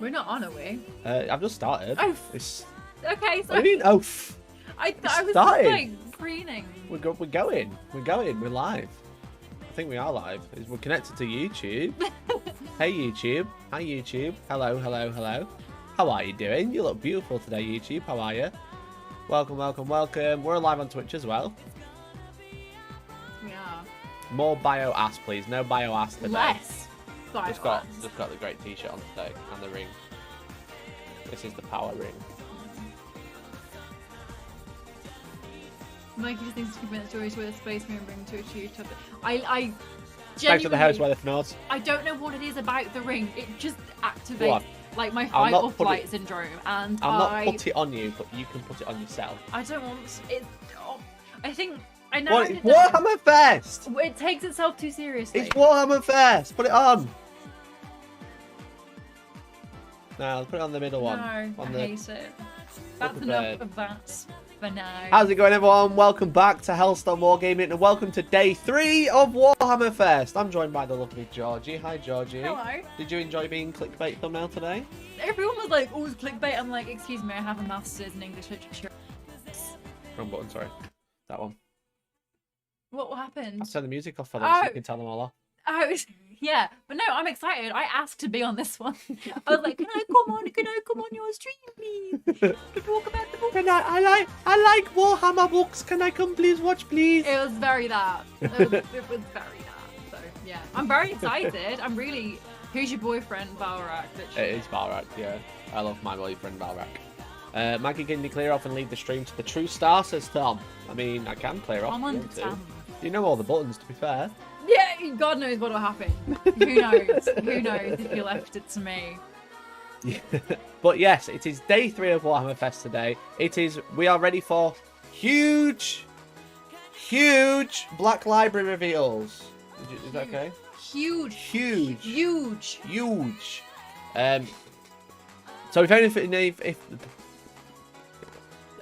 We're not on, are we? I've just started. Oh. It's... Okay, so What do you mean? Oh. I was started. just like preening. We're going. We're live. I think we are live. We're connected to YouTube. Hey YouTube. Hi YouTube. Hello. How are you doing? You look beautiful today, YouTube. How are you? Welcome. We're live on Twitch as well. We are. More bio ass, please. No bio ass today. Less. Just got the great t-shirt on today and the ring. This is the power ring. Mikey just needs to keep minutes stories with a space mirror and bring to a huge topic. I Back to the house genuinely, where the nods. I don't know what it is about the ring. It just activates like my I'll fight not or put flight it- syndrome, and I'll not put it on you, but you can put it on yourself. I don't want it. Oh, I think I know. What? Warhammer Fest! It takes itself too seriously. It's Warhammer Fest! Put it on! No, put it on the middle one. No, On I hate it. That's the enough bed. of that for now. How's it going, everyone? Welcome back to Hellstormwargaming and welcome to day 3 of Warhammer Fest. I'm joined by the lovely Georgie. Hi, Georgie. Hello. Did you enjoy being clickbait thumbnail today? Everyone was like, "Oh, it's clickbait." I'm like, "Excuse me, I have a master's in English literature." Wrong button, sorry. That one. What happened? I'll turn the music off for them so Oh. you can tell them all off. Oh, yeah, but no, I'm excited. I asked to be on this one. I was like, "Can I come on your stream, please, to talk about the book?" I like Warhammer books. Can I come please watch, please? It was very that. It was very that. So yeah, I'm very excited. I'm really. Who's your boyfriend, Valrak? It is Valrak, yeah. I love my boyfriend Valrak. Maggie, can you clear off and leave the stream to the true star, says Tom. I mean, I can clear off. I'm if you on want to. Tom. You know all the buttons, to be fair. Yeah, God knows what'll happen. Who knows? Who knows if you left it to me? But yes, it is day 3 of Warhammer Fest today. We are ready for huge Black Library reveals. Is that okay? Huge. So if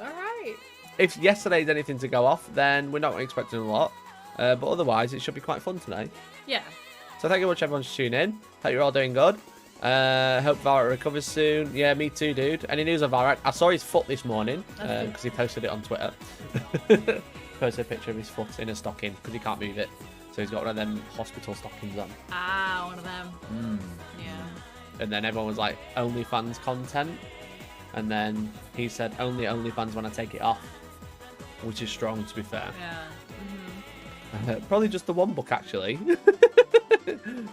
Alright. if yesterday's anything to go off, then we're not expecting a lot. But otherwise, it should be quite fun today. Yeah. So thank you much everyone for tuning in. Hope you're all doing good. Hope Valrak recovers soon. Yeah, me too, dude. Any news of Valrak? I saw his foot this morning because he posted it on Twitter. Posted a picture of his foot in a stocking because he can't move it. So he's got one of them hospital stockings on. Ah, one of them. Yeah. And then everyone was like, OnlyFans content. And then he said, only OnlyFans when I take it off. Which is strong, to be fair. Yeah. Probably just the one book, actually.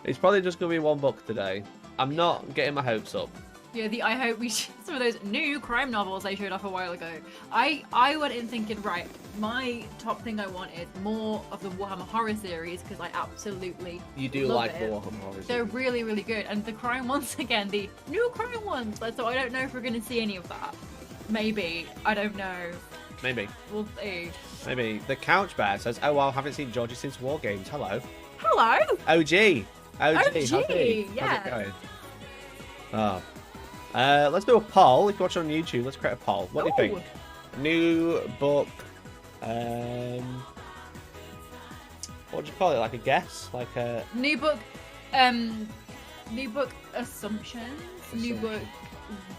It's probably just going to be one book today. I'm not getting my hopes up. Yeah, I hope some of those new crime novels they showed off a while ago. I went in thinking, right, my top thing I want is more of the Warhammer horror series because I absolutely You do love like it. the Warhammer Horror They're series. really, really good. And the crime ones, again, the new crime ones. So I don't know if we're going to see any of that. Maybe. I don't know. Maybe. We'll see. Maybe. The Couch Bear says, oh, well, haven't seen Georgie since War Games. Hello. Hello! OG. How's yeah. it going? Oh. Let's do a poll. If you're watching on YouTube, let's create a poll. What do you think? New book. What would you call it? Like a guess? Like a New book assumptions. New book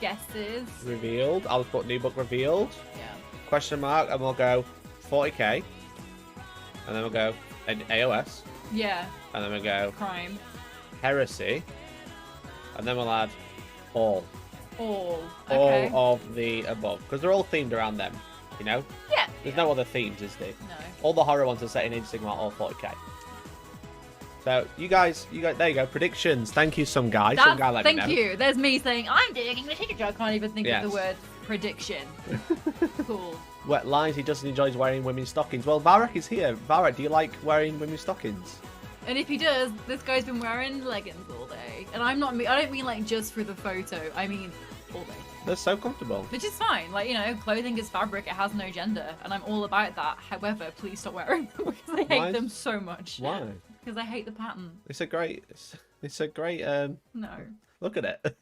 guesses. revealed. I'll put new book revealed. Yeah. Question mark, and we'll go 40k. And then we'll go an AOS. Yeah. And then we'll go Crime. heresy. And then we'll add all. All. Okay. All of the above. Because they're all themed around them. You know? Yeah. There's no other themes, is there? No. All the horror ones are set in Age of Sigmar, all 40k. So, you guys, there you go. Predictions. Thank you, some guy. Some guy let me know. Thank you. There's me saying, I'm doing English literature. I can't even think Yes. of the word prediction. Cool. Wet lines, he just enjoys wearing women's stockings. Well, Valrak is here. Valrak, do you like wearing women's stockings? And if he does, this guy's been wearing leggings all day. And I don't mean like just for the photo. I mean all day. They're so comfortable. Which is fine. Like, you know, clothing is fabric. It has no gender. And I'm all about that. However, please stop wearing them because I hate them so much. Why? Because I hate the pattern. It's a great, No. look at it.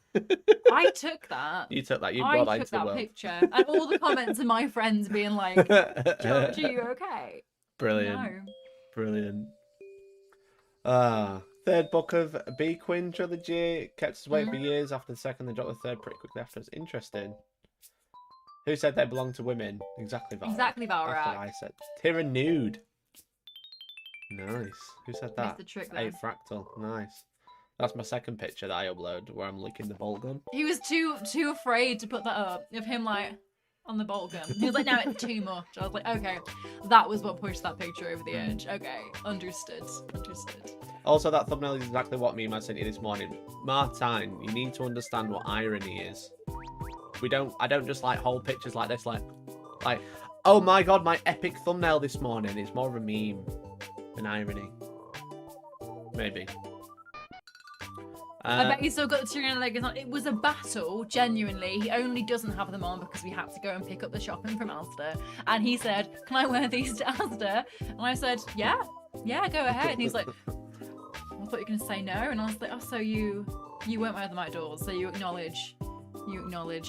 I took that. You took that. You brought that I into took the that world. picture. And all the comments of my friends being like, George, are you okay? Brilliant. No. Brilliant. Third book of B Quinn trilogy. Kept us waiting for years. After the second, they dropped the third pretty quickly after. It's interesting. Who said they belong to women? Exactly, Valrak. Exactly, Valrak. That's what I said. Tira Nude. Nice. Who said that? Missed the trick A there. Fractal. Nice. That's my second picture that I upload where I'm licking the bolt gun. He was too afraid to put that up of him like on the bolt gun. He was like, no, it's too much. I was like, okay, that was what pushed that picture over the edge. Okay, understood. Also, that thumbnail is exactly what me and Matt sent you this morning. Martine, you need to understand what irony is. I don't just like hold pictures like this, like, oh my god, my epic thumbnail this morning. It's more of a meme than irony. Maybe. I bet he's still got the Tyrion leggings on. It was a battle, genuinely. He only doesn't have them on because we had to go and pick up the shopping from Asda. And he said, can I wear these to Asda? And I said, yeah, go ahead. And he's like, I thought you were going to say no. And I was like, oh, so you won't wear them outdoors. So you acknowledge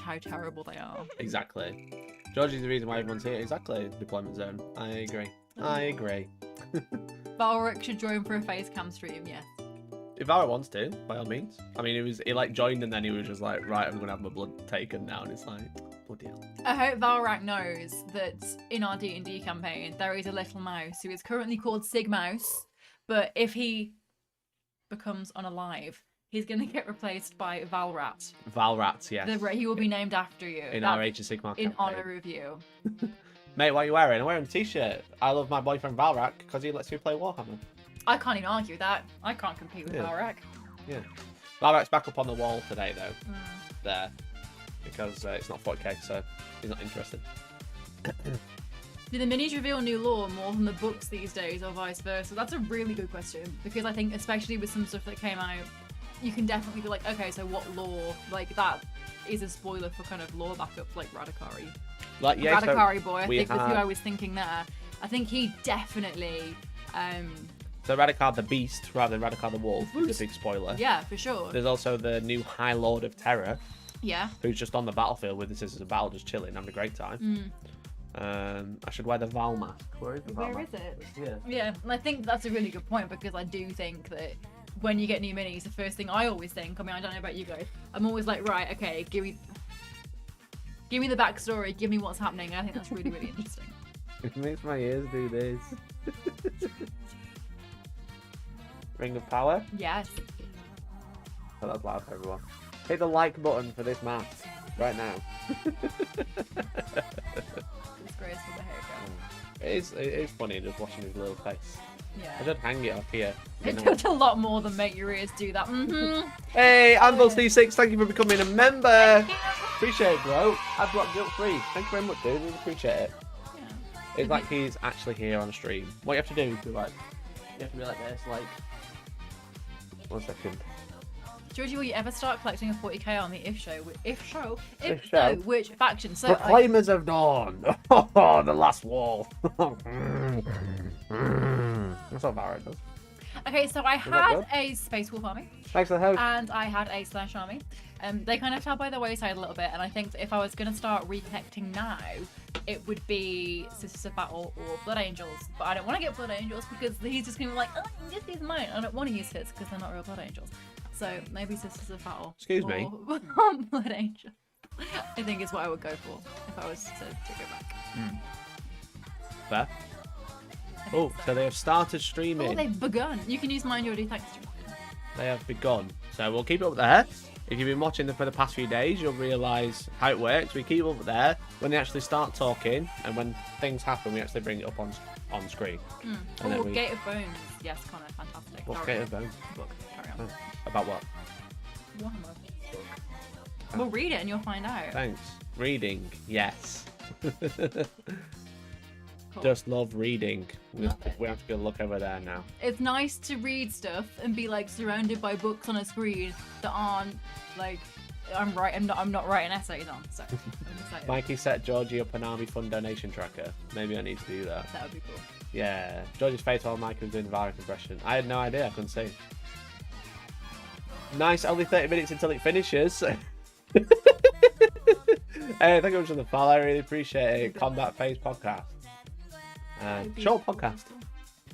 how terrible they are. Exactly. George is the reason why everyone's here. Exactly. Deployment zone. I agree. Valrak should join for a face cam stream, yes. If Valrak wants to, by all means. I mean, he like joined and then he was just like, right, I'm gonna have my blood taken now, and it's like, bloody hell. I hope Valrak knows that in our D&D campaign there is a little mouse who is currently called Sig Mouse, but if he becomes unalive, he's gonna get replaced by Valrat. Valrat, yes. He will be named after you. In our Age of Sigmar campaign. In honour of you. Mate, what are you wearing? I'm wearing a t-shirt. I love my boyfriend Valrak because he lets me play Warhammer. I can't even argue that. I can't compete with Valrak. Yeah. Valrak's back up on the wall today, though. There. Because it's not 40k, so he's not interested. Do the minis reveal new lore more than the books these days, or vice versa? That's a really good question. Because I think, especially with some stuff that came out, you can definitely be like, okay, so what lore? Like, that is a spoiler for kind of lore backups like Radikari. Like, yeah, Radikari boy, I think was who I was thinking there. I think he definitely... So Radikar the Beast rather than Radikar the Wolf is a big spoiler. Yeah, for sure. There's also the new High Lord of Terror. Yeah. Who's just on the battlefield with the Scissors of Battle, just chilling, having a great time. I should wear the Val mask. Where is the Val mask? Where is it? Yeah. Yeah, and I think that's a really good point because I do think that when you get new minis, the first thing I always think, I mean, I don't know about you guys, I'm always like, right, okay, give me the backstory, give me what's happening. And I think that's really, really interesting. It makes my ears do this. Ring of Power? Yes. Oh, that's loud for everyone. Hit the like button for this mask right now. Disgraceful behaviour. It is funny just watching his little face. Yeah. I should hang it up here. It does a lot more than make your ears do that. Hey, Anvil C6, thank you for becoming a member. Appreciate it, bro. I blocked you up free. Thank you very much, dude. Really appreciate it. Yeah. It's like he's actually here on stream. What you have to do is be like, this, like. 1 second. Georgie, will you ever start collecting a 40k army? If so, which faction? So Proclaimers of Dawn. Oh, the last wall. That's what Barrett does. Okay, so I had a Space Wolf army. Thanks for the host. And I had a Slash army. They kind of fell by the wayside a little bit, and I think that if I was going to start recollecting now, it would be Sisters of Battle or Blood Angels. But I don't want to get Blood Angels because he's just going to be like, oh, just use mine. I don't want to use his because they're not real Blood Angels. So maybe Sisters of Battle. Excuse me. Blood Angel. I think is what I would go for if I was to go back. Fair. Oh, so they have started streaming. Oh, they've begun. You can use Mind Your D thanks to They have begun. So we'll keep it up there. If you've been watching them for the past few days, you'll realise how it works. We keep up there. When they actually start talking and when things happen, we actually bring it up on screen. Gate of Bones. Yes, Connor, fantastic. What's Gate of Bones? Book. Carry on. About what? Warhammer. We'll read it and you'll find out. Thanks. Reading, yes. Cool. Just love reading. We have to go look over there now. It's nice to read stuff and be like surrounded by books on a screen that aren't like I'm not writing essays on. So I'm excited. Mikey set Georgie up an army fund donation tracker. Maybe I need to do that. That would be cool. Yeah, Georgie's face while Mikey was doing Varric impression. I had no idea. I couldn't see. Nice. Only 30 minutes until it finishes. Hey, thank you much for the follow. I really appreciate it. Combat Phase podcast. Short podcast.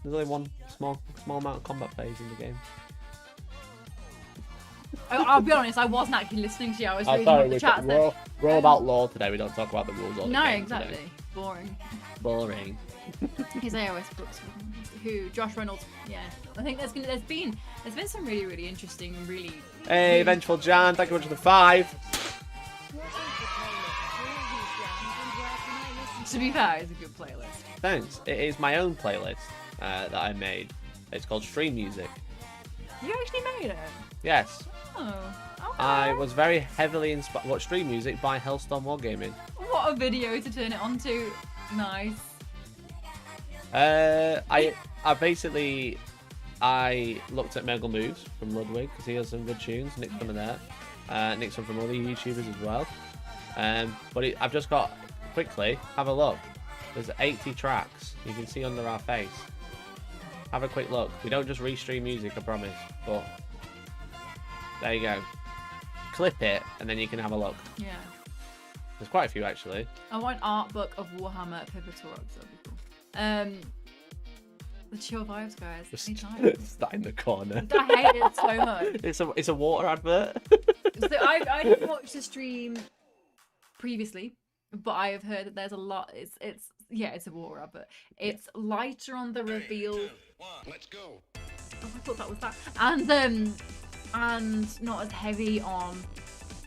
There's only one small amount of combat phase in the game. I'll be honest, I wasn't actually listening to you. I was reading sorry, what the chat said. we're all about lore today. We don't talk about the rules all the No, game exactly. today. Boring. Boring. His AOS books. Who? Josh Reynolds. Yeah. I think there's been some really interesting and really. Hey, Vengeful Jan, thank you much for the 5. To be fair, it's a good playlist. Thanks. It is my own playlist that I made. It's called Stream Music. You actually made it? Yes. Oh. Okay. I was very heavily inspired. What, Stream Music by Hellstormwargaming. What a video to turn it onto. Nice. I basically looked at Megal Moves from Ludwig because he has some good tunes. Nicked some of that. Nicked some from other YouTubers as well. But I've just got quickly have a look. There's 80 tracks you can see under our face. Have a quick look. We don't just restream music, I promise. But there you go. Clip it and then you can have a look. Yeah. There's quite a few actually. I want art book of Warhammer Pivotal. That'd be cool. The chill vibes, guys. Anytime. That in the corner. I hate it so much. It's a water advert. So I didn't watch the stream previously, but I have heard that there's a lot. It's a water advert. It's lighter on the reveal. Let's go. Oh, I thought that was that. And not as heavy on.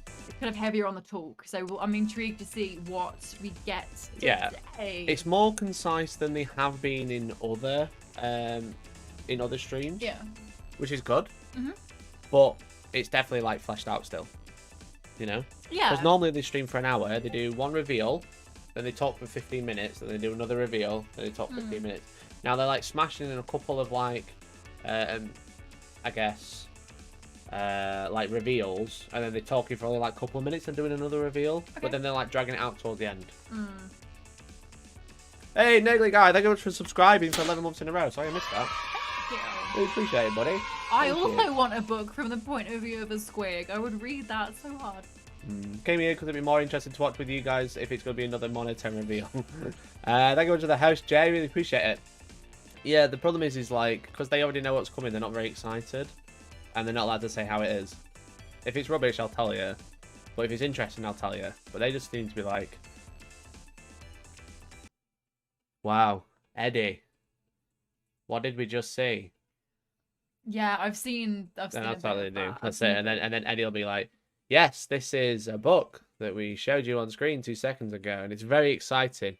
It's kind of heavier on the talk. So I'm intrigued to see what we get today. Yeah. It's more concise than they have been in other streams. Yeah. Which is good. Mm-hmm. But it's definitely like fleshed out still. You know? Yeah. Because normally they stream for an hour, they do one reveal, then they talk for 15 minutes, then they do another reveal, then they talk for 15 minutes. Now they're like smashing in a couple of like, I guess, like reveals, and then they're talking for only like a couple of minutes and doing another reveal, Okay. but then they're like dragging it out towards the end. Hey, Negly Guy, thank you very much for subscribing for 11 months in a row. Sorry I missed that. Really appreciate it, buddy. I Thank also you. want a book from the point of view of a squig. I would read that so hard. Came here because it'd be more interesting to watch with you guys if it's going to be another monotone reveal. Thank you very much for the house, Jay. Really appreciate it. Yeah, the problem is like, because they already know what's coming, they're not very excited. And they're not allowed to say how it is. If it's rubbish, I'll tell you. But if it's interesting, I'll tell you. But they just seem to be like, wow, Eddie, what did we just see? Yeah, I've seen Then a that's bit what they of do. that. That's it. And then Eddie will be like, yes, this is a book that we showed you on screen 2 seconds ago, and it's very exciting.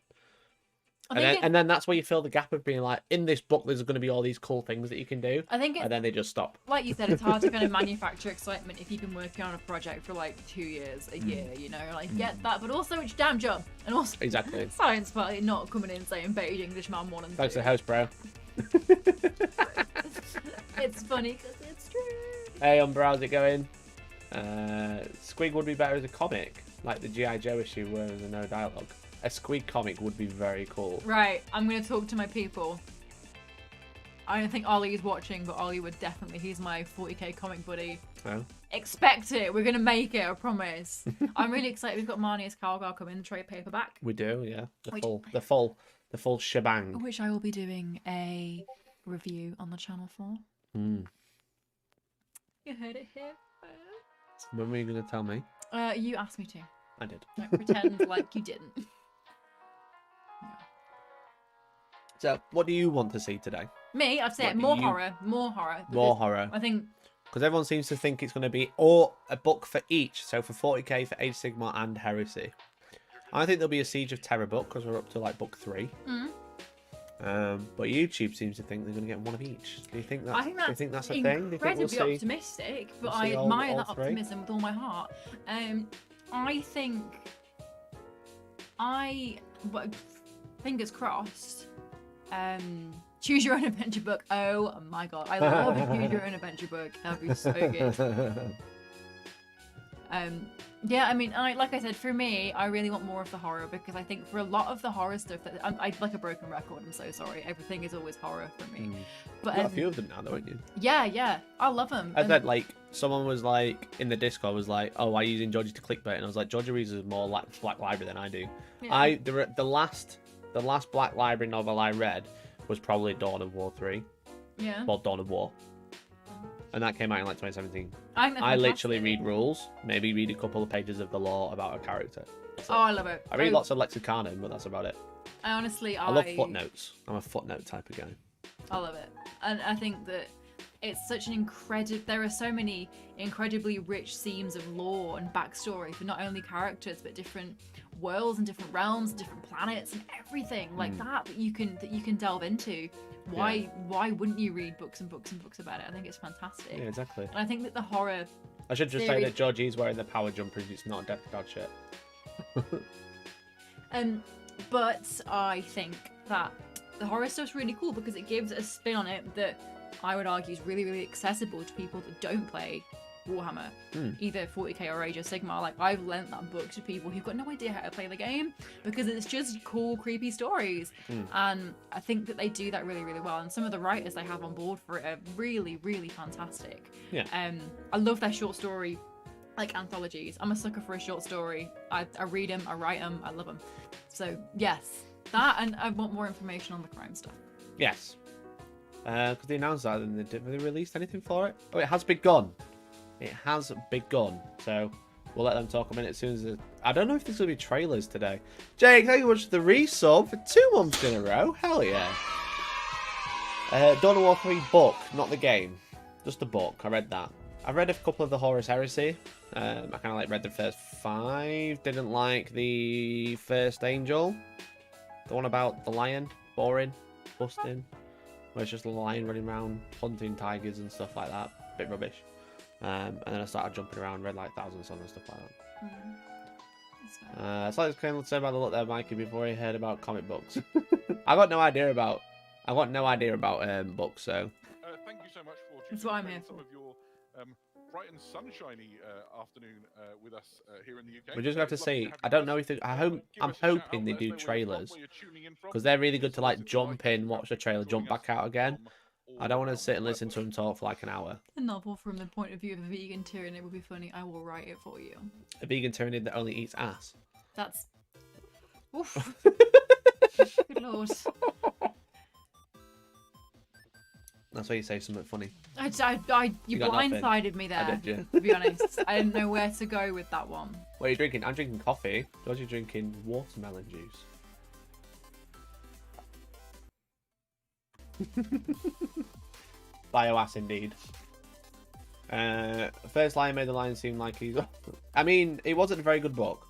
And then that's where you fill the gap of being like, in this book, there's going to be all these cool things that you can do. I think and then they just stop. Like you said, it's hard to kind of manufacture excitement if you've been working on a project for like 2 years, a year, you know, like get that, but also it's your damn job. And also Exactly. Science Party not coming in saying beige Englishman 1 and 2. Thanks to the host, bro. It's funny because it's true. Hey, Umbra, how's it going? Squig would be better as a comic, like the G.I. Joe issue where there's no dialogue. A Squig comic would be very cool. Right, I'm going to talk to my people. I don't think Ollie is watching, but Ollie would definitely. He's my 40k comic buddy. Oh. Expect it. We're going to make it, I promise. I'm really excited. We've got Marnia's Calgar coming, trade paperback. We do, yeah. The full shebang. Which I will be doing a review on the channel for. Mm. You heard it here first. When were you going to tell me? You asked me to. I did. Don't pretend like you didn't. So, what do you want to see today? Me, I'd say What more do you- horror. More horror. More because horror. I think. Because everyone seems to think it's going to be or a book for each. So for 40k, for Age Sigmar and Heresy. I think there'll be a Siege of Terror book because we're up to like book 3. But YouTube seems to think they're going to get one of each. Do you think that's, I think that's, do you think that's a thing? Do you think incredibly we'll see? optimistic, but we'll I see admire all that three? optimism with all my heart. I think well, fingers crossed. Choose your own adventure book. Oh my god, I love a choose your own adventure book. That'd be so good. Yeah, I mean, like I said, for me, I really want more of the horror because I think for a lot of the horror stuff, I like a broken record. I'm so sorry. Everything is always horror for me. But You've got a few of them now, though, haven't you? Yeah, I love them. I said, like, someone was like, in the Discord was like, oh, why are you using Georgie to clickbait? And I was like, Georgie reads more like Black Library than I do. Yeah. The last Black Library novel I read was probably Dawn of War 3. Yeah. Well, Dawn of War. and that came out in like 2017. I think they're I literally fantastic. read rules, maybe read a couple of pages of the lore about a character. Oh, I love it. I read lots of lexicanum, but that's about it. I honestly, I love footnotes. I'm a footnote type of guy. I love it, and I think that it's such an incredible. There are so many incredibly rich themes of lore and backstory for not only characters but different worlds and different realms, and different planets, and everything like that you can delve into. Why wouldn't you read books and books and books about it? I think it's fantastic. Yeah, exactly. And I think that the horror. I should just say that Georgie's wearing the power jumpers. It's not a Death Guard shirt. But I think that the horror stuff's really cool because it gives a spin on it that I would argue is really, really accessible to people that don't play Warhammer, either 40k or Age of Sigmar. Like, I've lent that book to people who've got no idea how to play the game because it's just cool, creepy stories. And I think that they do that really, really well. And some of the writers they have on board for it are really, really fantastic. Yeah. I love their short story, like, anthologies. I'm a sucker for a short story. I read them, I write them, I love them. So, yes, that, and I want more information on the crime stuff. Yes. Because they announced that and they released anything for it? Oh, it has begun. It has begun. So we'll let them talk a minute as soon as... I don't know if there's going to be trailers today. Jake, thank you much for the resub for 2 months in a row. Hell yeah. Dawn of War 3 book, not the game. Just the book. I read that. I read a couple of the Horus Heresy. I kind of like read the first 5. Didn't like the first Angel. The one about the lion. Boring. Busting. Where it's just a lion running around hunting tigers and stuff like that. Bit rubbish. And then I started jumping around, read like Thousand Sons and stuff like that. It's like I was saying about the look there, Mikey, before he heard about comic books. I got no idea about books, so. Thank you so much for That's what I'm here some for. of your bright and sunshiny afternoon with us here in the UK. We're just going to have to see. I don't know if they, I'm hoping they do trailers because they're really good to like jump in, watch the trailer, jump back out again. I don't want to sit and listen to him talk for like an hour. A novel from the point of view of a vegan Tyranid would be funny. I will write it for you. A vegan Tyranid that only eats ass. That's... Oof. Good lord. That's why you say something funny. You got nothing. blindsided me there, I did, yeah. to be honest. I didn't know where to go with that one. What are you drinking? I'm drinking coffee. Georgie's drinking watermelon juice. Bioass indeed. First Lion made the lion seem like he's... I mean, it wasn't a very good book.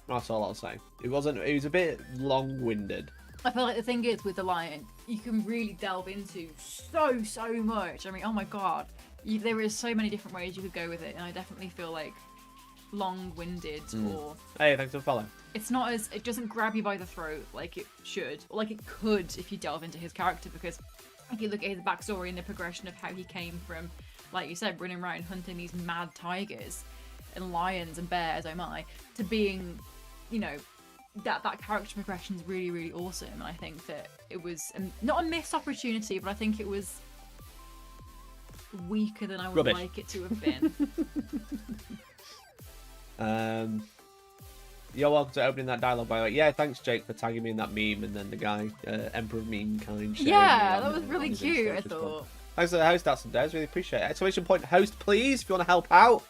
That's all I'll say. It was a bit long-winded. I feel like the thing is with The Lion, you can really delve into so much. I mean, oh my god. There is so many different ways you could go with it, and I definitely feel like long-winded or... Hey, thanks for the follow. It's not as... It doesn't grab you by the throat like it should, or like it could if you delve into his character, because if you look at his backstory and the progression of how he came from, like you said, running around hunting these mad tigers and lions and bears, oh my, to being, you know, that character progression is really, really awesome. And I think that it was not a missed opportunity, but I think it was weaker than I would Rubbish. like it to have been. You're welcome to opening that dialogue, by the way. Yeah, thanks, Jake, for tagging me in that meme, and then the guy, Emperor Mean Kind. Yeah, that was really cute, I thought. Thanks for the host, that's some days. Really appreciate it. Exclamation point, host, please, if you want to help out.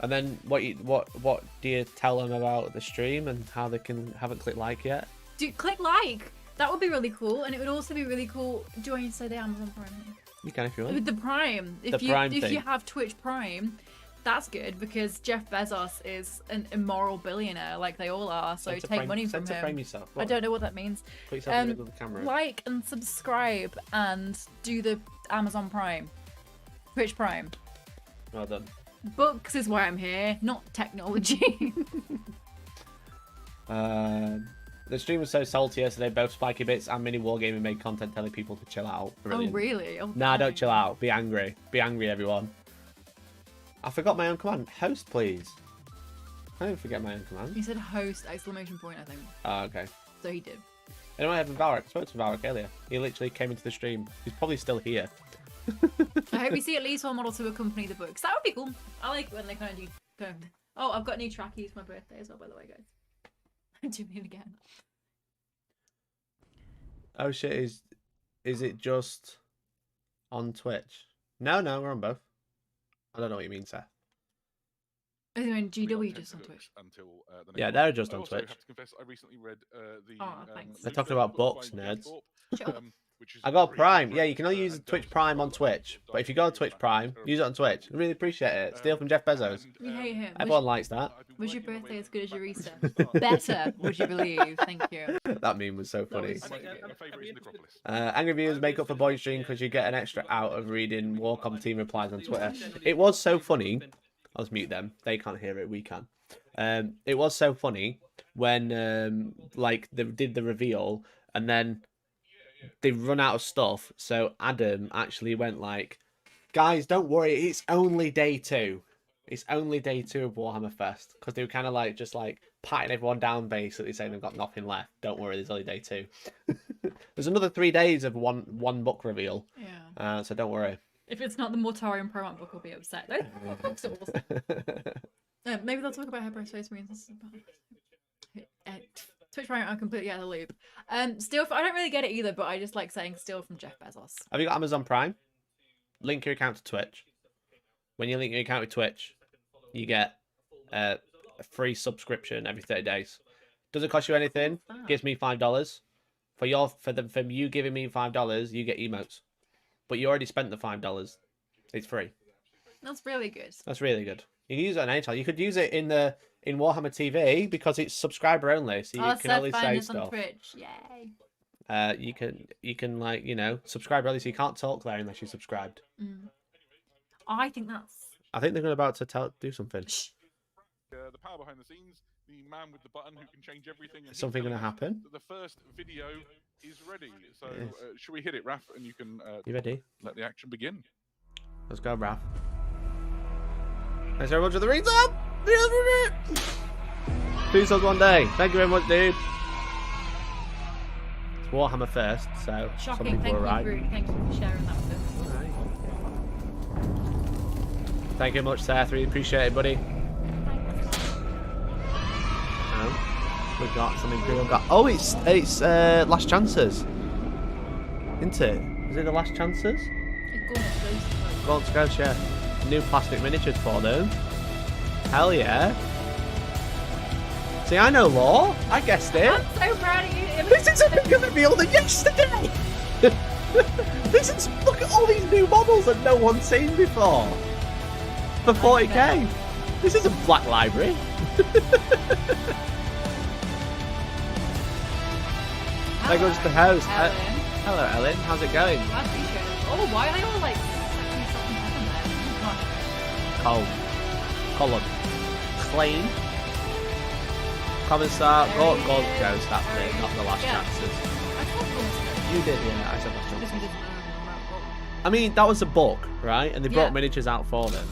And then what do you tell them about the stream and how they haven't clicked like yet? Click like. That would be really cool, and it would also be really cool. Do I need to say the Amazon Prime thing? You can if you want. With the Prime, if you have Twitch Prime, that's good because Jeff Bezos is an immoral billionaire, like they all are. So take money from him. Frame yourself. I don't know what that means. Put yourself in the middle of the camera. Like and subscribe and do the Amazon Prime, Twitch Prime. Well done. Books is why I'm here, not technology. The stream was so salty yesterday. Both Spiky Bits and Mini Wargaming made content telling people to chill out. Brilliant. Oh really? Oh, nah, don't chill out. Be angry. Be angry, everyone. I forgot my own command. Host, please. I didn't forget my own command. He said host, exclamation point, I think. Oh, okay. So he did. Anyway, I have Valak. I spoke to Valak earlier. He literally came into the stream. He's probably still here. I hope we see at least one model to accompany the books. That would be cool. I like when they kind of do. Oh, I've got new trackies for my birthday as well, by the way, guys. I'm doing it again. Oh shit! Is it just on Twitch? No, we're on both. I don't know what you mean, Seth. I mean, We got GW 10 just on to Twitch. Until, the Yeah, next they're one. just I on also Twitch. have to confess, I recently read the. Oh, thanks. They're talking Leader about book books, by nerds. Thorpe, Sure. which is I got really Prime. Yeah, great, you can only use and Twitch delves Prime on into Twitch. But if you go to Twitch Prime, use it on Twitch. I really appreciate it. Steal from Jeff Bezos. And, We hate him. Everyone likes that. I've been Was your working my way birthday as good as your back Easter? from the start. Better, would you believe? Thank you. That meme was so funny. was- My favourite is Necropolis. Angry viewers make up for boy stream because you get an extra out of reading Warcom team replies on Twitter. It was so funny. I'll just mute them. They can't hear it. We can. It was so funny when like they did the reveal and then they run out of stuff. So Adam actually went like, "Guys, don't worry. It's only day 2. It's only day 2 of Warhammer Fest," because they were kind of like just like patting everyone down, basically saying they've got nothing left. Don't worry, there's only day 2. There's another 3 days of one book reveal. Yeah. So don't worry. If it's not the Mortarian Promont book, I'll be upset. Those books are awesome. Maybe they'll talk about her Space Marines. Twitch Prime, I'm completely out of the loop. Steal. I don't really get it either, but I just like saying steal from Jeff Bezos. Have you got Amazon Prime? Link your account to Twitch. When you link your account with Twitch, you get a free subscription every 30 days. Doesn't cost you anything. Gives me $5. For you giving me $5, you get emotes. But you already spent the $5. It's free. That's really good. That's really good. You can use it on any channel. You could use it in Warhammer TV because it's subscriber only, so you can only say stuff. On Twitch. Yay. You can like, you know, subscribe only, so you can't talk there unless you're subscribed. I think they're about to do something. The power behind the scenes, the man with the button who can change everything. And Is something going to happen? the first video is ready. So Yes. should we hit it, Raph? And you can You ready? let the action begin. Let's go, Raph. Thanks very much for the rings up! 2 subs one day. Thank you very much, dude. It's Warhammer first, so some shocking. people Thank are you, right. Brute. Thank you for sharing that with us. Thank you very much, Seth. Really appreciate it, buddy. We've got some Imperial Guard. Oh, it's Last Chances, isn't it? Is it the Last Chances? Gaunt's Ghost, yeah. New plastic miniatures for them. Hell yeah. See, I know lore. I guessed it. I'm so proud of you. This is a bigger reveal than yesterday. Look at all these new models that no one's seen before. For 40k. This is a Black Library. There goes the host. Hello, Ellen. How's it going? Oh, why are they all like Cold. Column. Clean. Commissar. Gold Ghost, that's it. Not the Last Chances. You did, yeah. I said Last Chances. I mean, that was a book, right? And they brought miniatures out for them.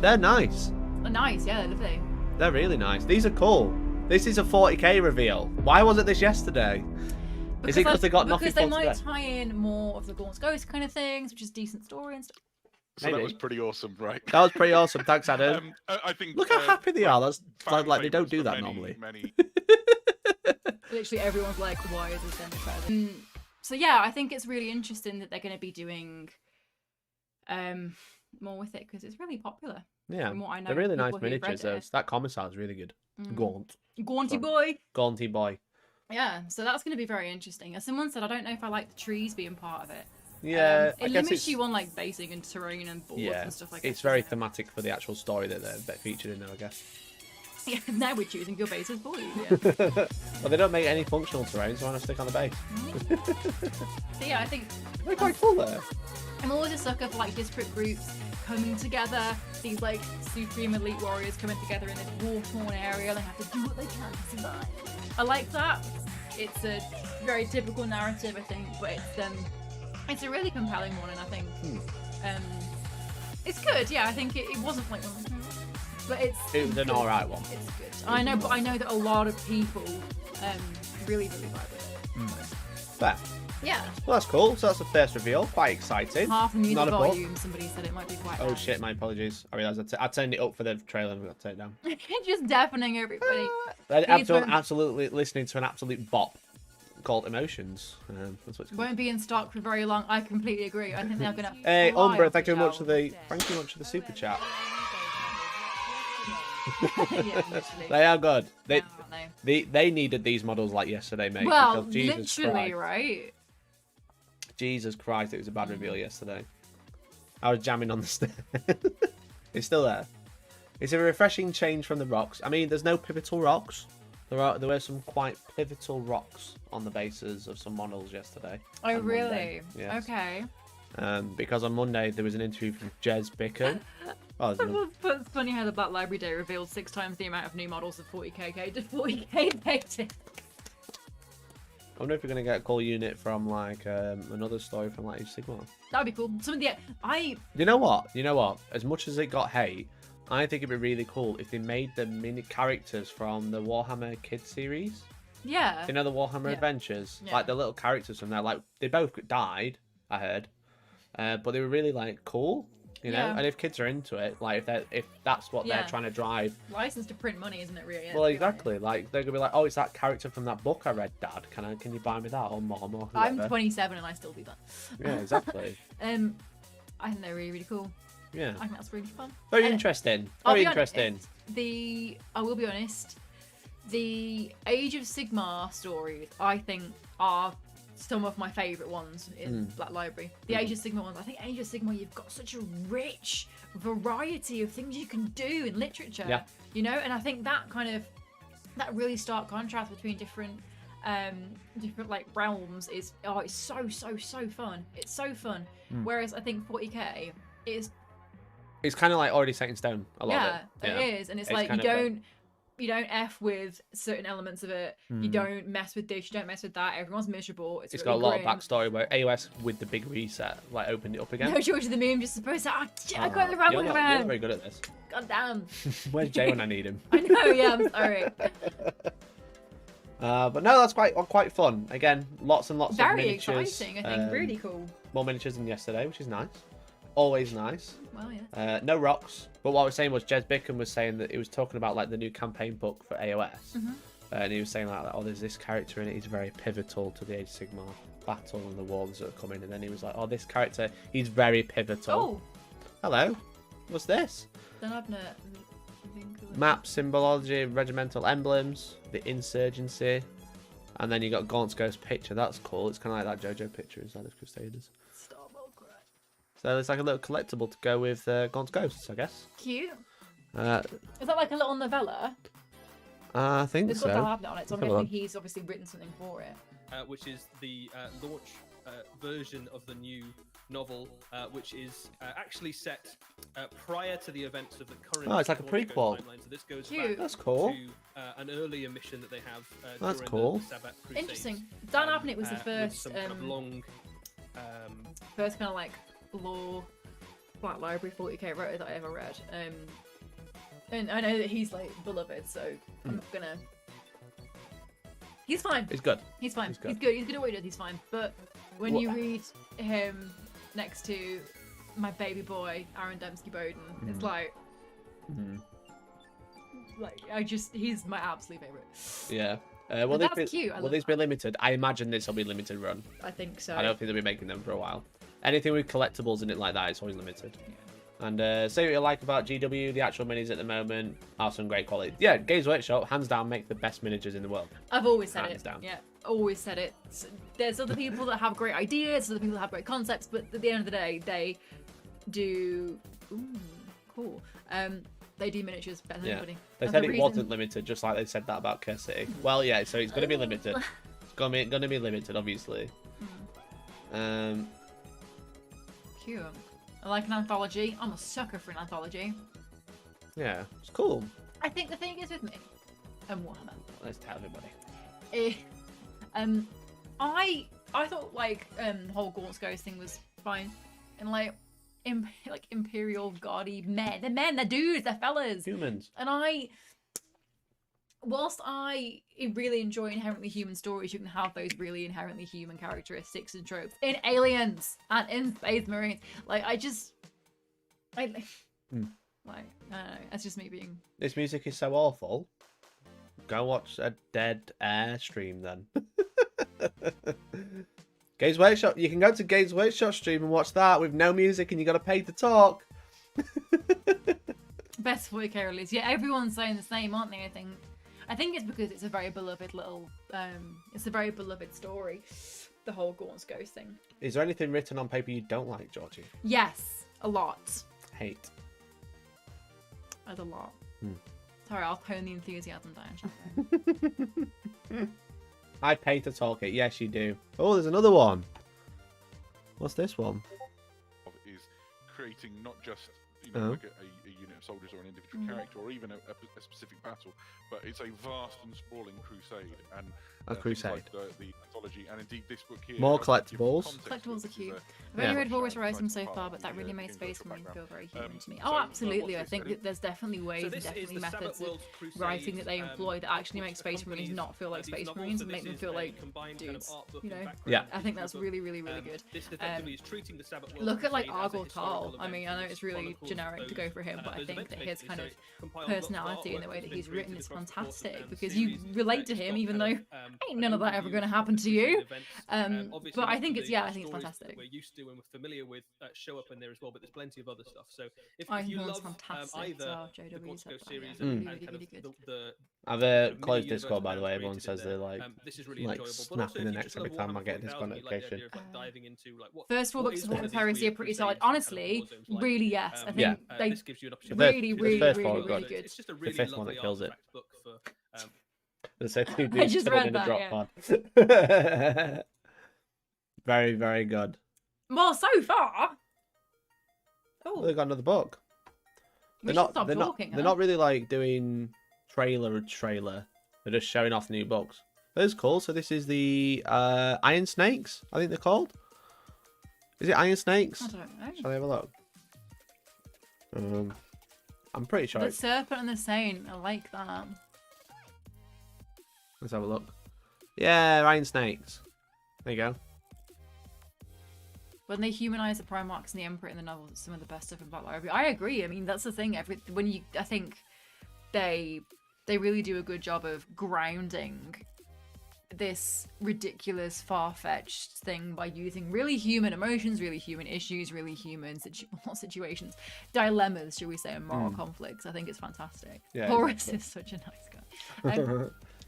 They're nice. They're nice, yeah, they're lovely. They're really nice. These are cool. This is a 40k reveal. Why wasn't this yesterday? Is it because they got nothing for today? Because they might today? tie in more of the Gaunt's Ghost kind of things, which is decent story and stuff. So Maybe. that was pretty awesome, right? That was pretty awesome. Thanks, Adam. I think. Look how happy they are. That's fan like they don't favourites do for that many, normally. Many. Literally everyone's like, why is this then better? So yeah, I think it's really interesting that they're going to be doing more with it because it's really popular. Yeah, From what I know, they're really nice people who've read miniatures. it. That commissar is really good. Gaunt. Gaunty Sorry. boy. Gaunty boy. Yeah, so that's going to be very interesting. As someone said, I don't know if I like the trees being part of it. Yeah, I it guess limits it's, you on like basing and terrain and boards and stuff like that. it's very thematic for the actual story that they're featured in there, I guess. Yeah, now we're choosing your bases for you. Yeah. Well, they don't make any functional terrain, so why not stick on the base? So yeah, I think They're quite cool there. I'm always a sucker for like disparate groups coming together. These like supreme elite warriors coming together in this war-torn area. They have to do what they can to survive. I like that. It's a very typical narrative, I think, but it's a really compelling one, and I think it's good. Yeah, I think it wasn't like one of my favorites, but It was an good. alright one. It's good. I know, but I know that a lot of people really vibe with it. Fair. Yeah. Well, that's cool. So that's the first reveal. Quite exciting. Half the music Not a book. volume. Somebody said it might be quite. Oh loud. shit, my apologies. I realised I turned it up for the trailer and we got to take it down. Just deafening everybody. I'm Please don't- absolutely listening to an absolute bop. called Emotions. That's what it's called. Won't be in stock for very long. I completely agree. I think they're gonna. Hey, fly Umbra, off thank you the very much for shelves. thank you much for the super chat. Yeah, literally. They are good. Aren't they? They needed these models like yesterday, mate. Well, because Jesus literally, Christ. right? Jesus Christ, it was a bad reveal yesterday. I was jamming on the stairs. It's still there. It's a refreshing change from the rocks. I mean, there's no pivotal rocks. There were some quite pivotal rocks on the bases of some models yesterday. Oh, on really? Monday. Yes. Okay. Because on Monday there was an interview from Jez Bicken. Oh, there's no- But it's funny how the Black Library Day revealed 6 times the amount of new models of 40k to 40k basic. I wonder if we're gonna get a call unit from like another story from like Age of Sigmar. That'd be cool. Some of the You know what? As much as it got hate, I think it'd be really cool if they made the mini characters from the Warhammer Kids series. yeah. You know, the Warhammer Yeah. Adventures, Yeah. like the little characters from there. Like they both died, I heard, but they were really like cool. You know, Yeah. and if kids are into it, like if that's what Yeah. they're trying to drive, License to print money, isn't it? Really? well, Let's be honest. exactly. Like they're gonna be like, oh, it's that character from that book I read, Dad. Can you buy me that or Mom or whoever? I'm 27 and I still do that. Yeah, exactly. I think they're really, really cool. Yeah, I think that's really fun. very And interesting. I'll Very be honest, interesting. I will be honest, the Age of Sigmar stories I think are some of my favourite ones in Black Library. The Age of Sigmar ones, I think Age of Sigmar, you've got such a rich variety of things you can do in literature. Yeah. You know, and I think that that really stark contrast between different like realms is it's so fun. It's so fun. Whereas I think 40k is It's kind of like already set in stone. A lot of it. Yeah, it is, and it's like kind you don't f with certain elements of it. You don't mess with this. You don't mess with that. Everyone's miserable. It's really got a lot grim. of backstory where AOS with the big reset like opened it up again. No George of the Moon just supposed to. I got the right You're one not around. very good at this. God damn. Where's Jay when I need him? I know. Yeah, I'm sorry. But no, that's quite fun. Again, lots and lots of Very miniatures. exciting. I think really cool. More miniatures than yesterday, which is nice. Always nice. Well, yeah. No rocks. But what I was saying was Jez Bicken was saying that he was talking about like the new campaign book for AOS. And he was saying like, oh, there's this character in it. He's very pivotal to the Age of Sigmar battle and the wars that are coming. And then he was like, oh, this character, he's very pivotal. Oh, Hello. What's this? then I've not. Map, symbology, regimental emblems, the insurgency. And then you got Gaunt's Ghost picture. That's cool. It's kind of like that JoJo picture inside of Crusaders. So it's like a little collectible to go with Gaunt's Ghosts, I guess. Cute. Uh, Is that like a little novella? I think It's so. got to have that on it, so I'm Have a guessing look. he's obviously written something for it. Which is the launch version of the new novel, which is actually set prior to the events of the current. Oh, it's like a Gaunt's Ghost prequel. timeline. So this goes Cute. back That's cool. to an earlier mission that they have. That's during cool. The Sabbath Crusades. Interesting. Dan Abnett was the with first, some kind of long. first kind of like lore Black Library 40k writer that I ever read. And I know that he's like beloved, so I'm not gonna. He's fine. It's good. He's fine. He's He's good. good. He's good at what he does. He's fine. But when Well- you read him next to my baby boy Aaron Dembski Bowden, it's like, he's my absolute favorite. Yeah. But Will that's these be, cute. I will love these be limited? I imagine this will be limited run. I think so. I don't think they'll be making them for a while. Anything with collectibles in it like that, it's always limited. And say what you like about GW, the actual minis at the moment are some great quality. Yeah, Games Workshop, hands down, make the best miniatures in the world. I've always said Hands it. down. Yeah, always said it. There's other people that have great ideas, other people that have great concepts, but at the end of the day, they do. Ooh, cool. They do miniatures better than Yeah. anybody. They And said the it reason- wasn't limited, just like they said that about Curse City. Well, yeah, so it's going to be limited. It's going to be limited, obviously. Cute. I like an anthology. I'm a sucker for an anthology. Yeah, it's cool. I think the thing is with me and Warhammer. Let's tell everybody. I thought like the whole Gaunt's Ghost thing was fine, and like Imperial gaudy men, they're dudes, they're fellas, Humans. and whilst I really enjoy inherently human stories, you can have those really inherently human characteristics and tropes in Aliens and in Space Marines. Like I don't know, that's just me being. This music is so awful. Go watch a Dead Air stream then. Games Workshop. You can go to Games Workshop stream and watch that with no music, and you got to pay to talk. Best voice release. Yeah, everyone's saying the same, aren't they? I think it's because it's a very beloved little. It's a very beloved story. The whole Gaunt's Ghost thing. Is there anything written on paper you don't like, Georgie? Yes, a lot. Hate. There's a lot. Hmm. Sorry, I'll tone the enthusiasm down, shall I pay to talk it. Yes, you do. Oh, there's another one. What's this one? Is creating not just Oh. like a unit of soldiers or an individual character or even a specific battle, but it's a vast and sprawling crusade and A crusade. Like the mythology and indeed this book here. More helps give collectibles. context to Collectibles it. are This is cute. a- I've only Yeah. read Horus Horizon so Part far, of but that the, really made Games space Workshop for me to background. feel very human to me. so, Oh, absolutely. I what's think this? that there's definitely ways So and this is definitely the Sabbath methods of Worlds Crusade, writing that they employ that actually book make Space Marines accompanies, not feel like these Space novels, Marines so and make this them is feel a like combined kind of dudes. art book You and know? background Yeah. I think that's book. really, really, really good. This effectively is treating the Sabbath Worlds Look at like Crusade as a Argyle historical Carl. I event mean, I know which it's really chronicles generic to go those, for him, but I those think events that his basically. kind So of it compiles lots of personality and the artwork way that that's he's been written created is across the course of fantastic the because you series. relate to It's him got even kind though of, ain't none of that an ever overview going to of happen the to you. events. But Obviously, I lots think of it's the yeah, I think it's stories fantastic. that we're used to and we're familiar with show up in there as well, but there's plenty of other stuff. So if Iron you Horn's love fantastic as either well. the JW Gaunt's said Ghost that, yeah. series Really, and really, kind really of good. the I've mini closed universe Discord, by the Dan's way. Everyone created says in they're there, like, this is really like enjoyable. But also, snapping if the you necks just every love time I Warhammer get this 40,000, you like the notification. idea of, like, diving into like what First four what books is of one Horus these Heresy are weird pretty crusades solid. and kind of Honestly, war zones like? really, yes. I Yeah. think they This gives you an opportunity. really, the really, first really, four are really good. good. It's just a The really fifth one that lovely kills it. artifact book for The same two I dudes just chilling read in a that, drop yeah. pod. Very, very good. Well, so far. Oh, Oh, they got another book. we They're should not. stop They're talking. not. They're not really like doing trailer. They're just showing off new books. That's cool. So this is the Iron Snakes. I think they're called. Is it Iron Snakes? I don't know. Shall I have a look? I'm pretty sure. The Serpent and the Saint. I like that. Let's have a look. Yeah, Iron Snakes. There you go. When they humanize the Primarchs and the Emperor in the novel, it's some of the best stuff in Black Library. I agree. I mean, that's the thing. I think they really do a good job of grounding this ridiculous, far-fetched thing by using really human emotions, really human issues, really human situations, dilemmas, shall we say, and moral conflicts. I think it's fantastic. Yeah, Horus is such a nice guy.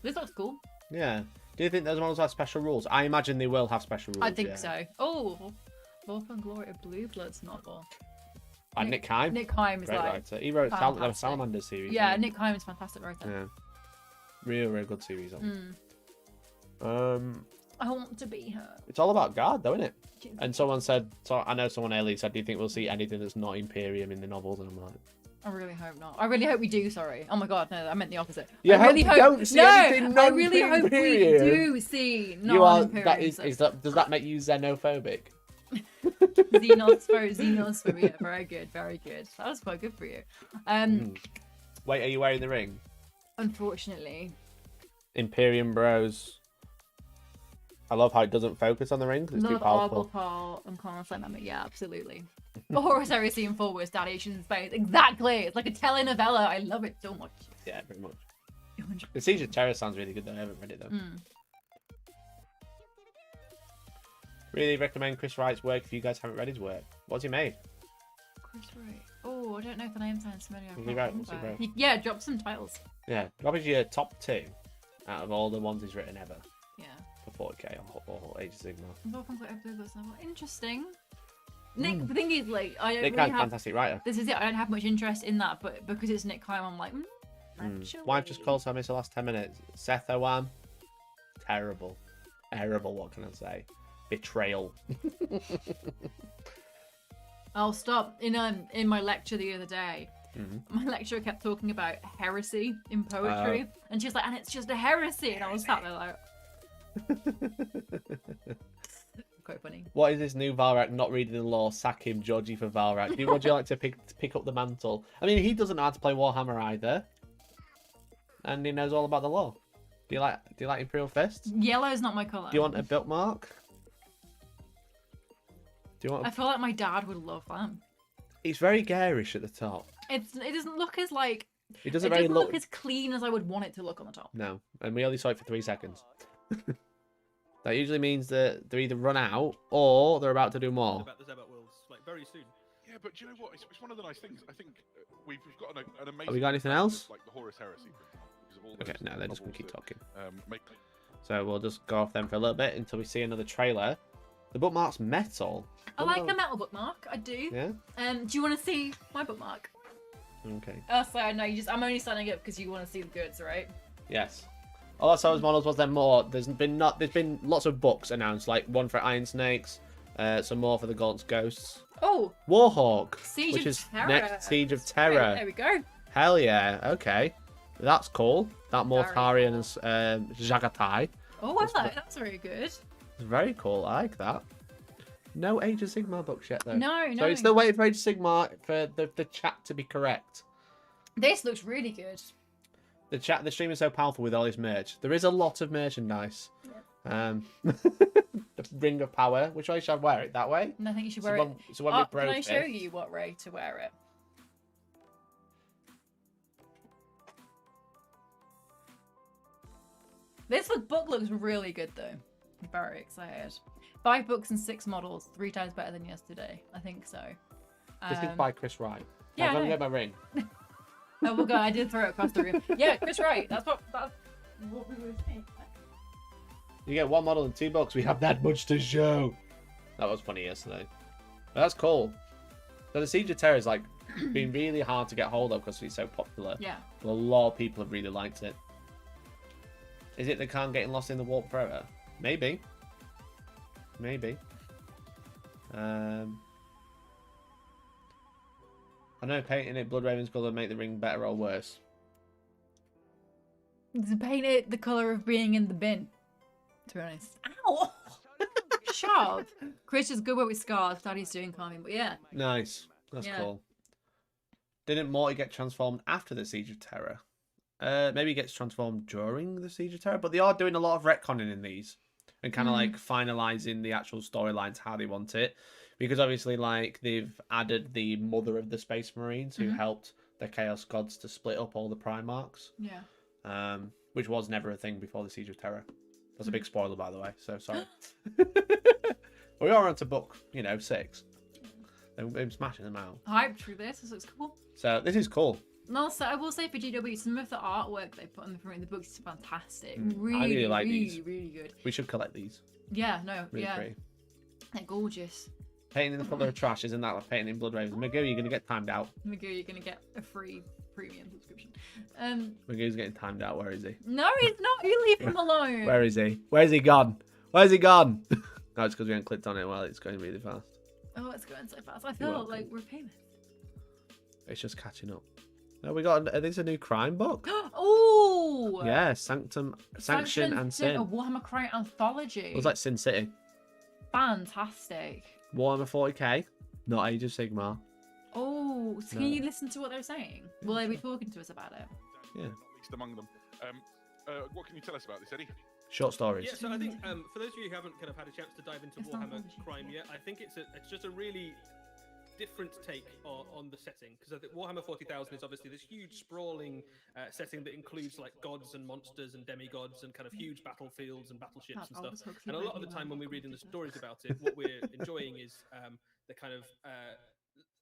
This looks cool. Yeah. Do you think those models have special rules? I imagine they will have special rules. I think yeah. so. Oh, Love and Glory of Blue Bloods novel. And Nick Kime. Nick Kime is Great like writer. He wrote the fantastic. Salamander series. Yeah, didn't Nick Kime is fantastic writer. he? Yeah. Real good series. I want to be her. It's all about God, though, isn't it? And someone said, so I know someone earlier said, do you think we'll see anything that's not Imperium in the novels? And I'm like, I really hope not. I really hope we do. Sorry. Oh my god, no, I meant the opposite. You I hope really you don't see anything I really hope we non-Imperium. do see you are. non-Imperium. That is that. Does that make you xenophobic? Xenophobia. Very good, very good. That was quite good for you. Wait, are you wearing the ring? Unfortunately. Imperium Bros. I love how it doesn't focus on the ring 'cause it's too Love powerful. Argle Carl and Connor Slammer. Yeah, absolutely. Horus Heresy and Full Wars, Daddy Issues in Space. Exactly. It's like a telenovela. I love it so much. Yeah, pretty much. 100%. The Siege of Terror sounds really good though. I haven't read it though. Really recommend Chris Wright's work if you guys haven't read his work. What's he made? Chris Wright. Oh, I don't know if the name sounds familiar. I What's he can't wrote? What's he remember. wrote? Yeah, drop some titles. Yeah, what is your top 2 out of all the ones he's written ever Yeah. for 40k or Age of Sigmar? Both on quite a books level. Interesting. Nick, the thing is, like, I don't Nick really Kime's have. fantastic writer. This is it. I don't have much interest in that, but because it's Nick Kime, I'm like, actually. Wife just called, so I missed the last 10 minutes. Seth Owan. Terrible. Terrible, what can I say? Betrayal. I'll stop. In my lecture the other day, my lecturer kept talking about heresy in poetry, and she was like, and it's just a heresy, and I was sat there like, quite funny. What is this new Valrak not reading the law? Sack him, Georgie, for Valrak. Would you like to pick up the mantle? I mean, he doesn't know how to play Warhammer either, and he knows all about the law. Do you like Imperial Fists? Yellow's not my color. Do you want a bookmark? Do you want? I feel like my dad would love them. It's very garish at the top. It doesn't look as like. It doesn't It really doesn't look. look as clean as I would want it to look on the top. No, and we only saw it for 3 seconds. That usually means that they're either run out or they're about to do more. About the Zebot Worlds, like very soon. Yeah, but do you know what? It's one of the nice things. I think we've got an amazing. Have we got anything brand of, else? like the Horus Heresy, for example, because of all Okay, those no, they're just gonna novels keep that, talking. make- So we'll just go off them for a little bit until we see another trailer. The bookmark's metal. I like a metal bookmark. I do. Yeah. Do you want to see my bookmark? Okay. Oh, sorry, no. I'm only signing up because you want to see the goods, right? Yes. All I saw was models. Was there more? There's been lots of books announced, like one for Iron Snakes, some more for the Gaunt's Ghosts. Oh. Warhawk, Siege which of is Terror. next Siege of Terror. There we go. Hell yeah. Okay. That's cool. That Very Mortarian and Jagatai. Oh, I like that's very good. It's very cool. I like that. No Age of Sigmar books yet, though. No, So no. you're still waiting for Age of Sigmar for the chat to be correct. This looks really good. The stream is so powerful with all this merch. There is a lot of merchandise. Yeah. The Ring of Power. Which way should I wear it? That way? And I think you should So wear when, it. so when we Can broke I show it- you what way to wear it? This book looks really good though. I'm very excited. 5 books and 6 models, 3 times better than yesterday. I think so. This is by Chris Wright. yeah, I'm I gonna know. get my ring. Oh my god, I did throw it across the room. Yeah, Chris Wright. That's what we were saying. You get 1 model and 2 books. We have that much to show. That was funny yesterday. But that's cool. So the Siege of Terror is like been really hard to get hold of because it's so popular. Yeah. But a lot of people have really liked it. Is it the Khan getting lost in the warp forever? Maybe. Maybe. I know painting it Blood Raven's colour make the ring better or worse. Paint it the colour of being in the bin. To be honest. Ow! Sharp. Chris is good with scars. Daddy's doing calming, but yeah. Nice. That's Yeah. cool. Didn't Morty get transformed after the Siege of Terror? Maybe he gets transformed during the Siege of Terror, but they are doing a lot of retconning in these and kind of like finalizing the actual storylines how they want it. Because obviously, like, they've added the mother of the Space Marines who helped the Chaos Gods to split up all the Primarchs. Yeah. Which was never a thing before the Siege of Terror. That's a big spoiler, by the way, so sorry. We are on to book, 6. They've been smashing them out. Hyped through this. This looks cool. So this is cool. And also, I will say for GW, some of the artwork they put on the front of the books is fantastic. I Really, really like really, these. really good. We should collect these. Yeah, no, Really yeah. pretty. They're gorgeous. Painting in the colour of trash, isn't that like painting in Blood Ravens? Magoo, you're going to get timed out. Magoo, you're going to get a free premium subscription. Magoo's getting timed out. Where is he? No, he's not. You leave him alone. Where is he? Where's he gone? Where's he gone? No, it's because we haven't clicked on it while it's going really fast. Oh, it's going so fast. I feel welcome. like we're famous. It's just catching up. No, we got. There's a new crime book. Oh! Yeah, Sanction and Sin. A Warhammer Crime Anthology. It was like Sin City. Fantastic. Warhammer 40k, not Age of Sigmar. Oh, so No. can you listen to what they're saying? Will they be talking to us about it? Yeah. Not least among them. What can you tell us about this, Eddie? Short stories. Yeah, so I think for those of you who haven't kind of had a chance to dive into It's not Warhammer publishing. Crime yet, I think it's just a really different take on the setting, because I think Warhammer 40,000 is obviously this huge sprawling setting that includes like gods and monsters and demigods and kind of huge battlefields and battleships and stuff. And a lot of the time when we're reading the stories about it, what we're enjoying is the kind of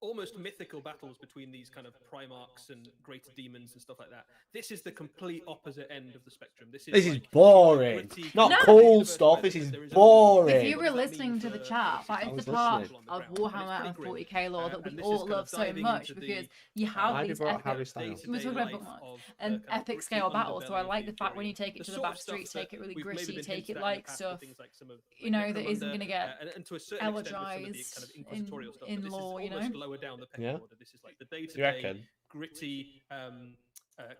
almost mythical battles between these kind of primarchs and greater demons and stuff like that. This is the complete opposite end of the spectrum. This is Like, like boring. gritty, Not No. cool stuff. This is boring. If you What were does that listening mean to the for chat, that I is was the part listening. of Warhammer and 40k lore that and we this is all kind of love so diving much into the because you have Why these do you brought epic, Harry Styles? we're talking about bookmarks, and epic scale battles. So I like the fact when you take it to the back streets, take it really gritty, take it like stuff, that isn't going to get elegized in lore, you know? Lower down the pecking Yeah. order. This is like the You day-to-day reckon? gritty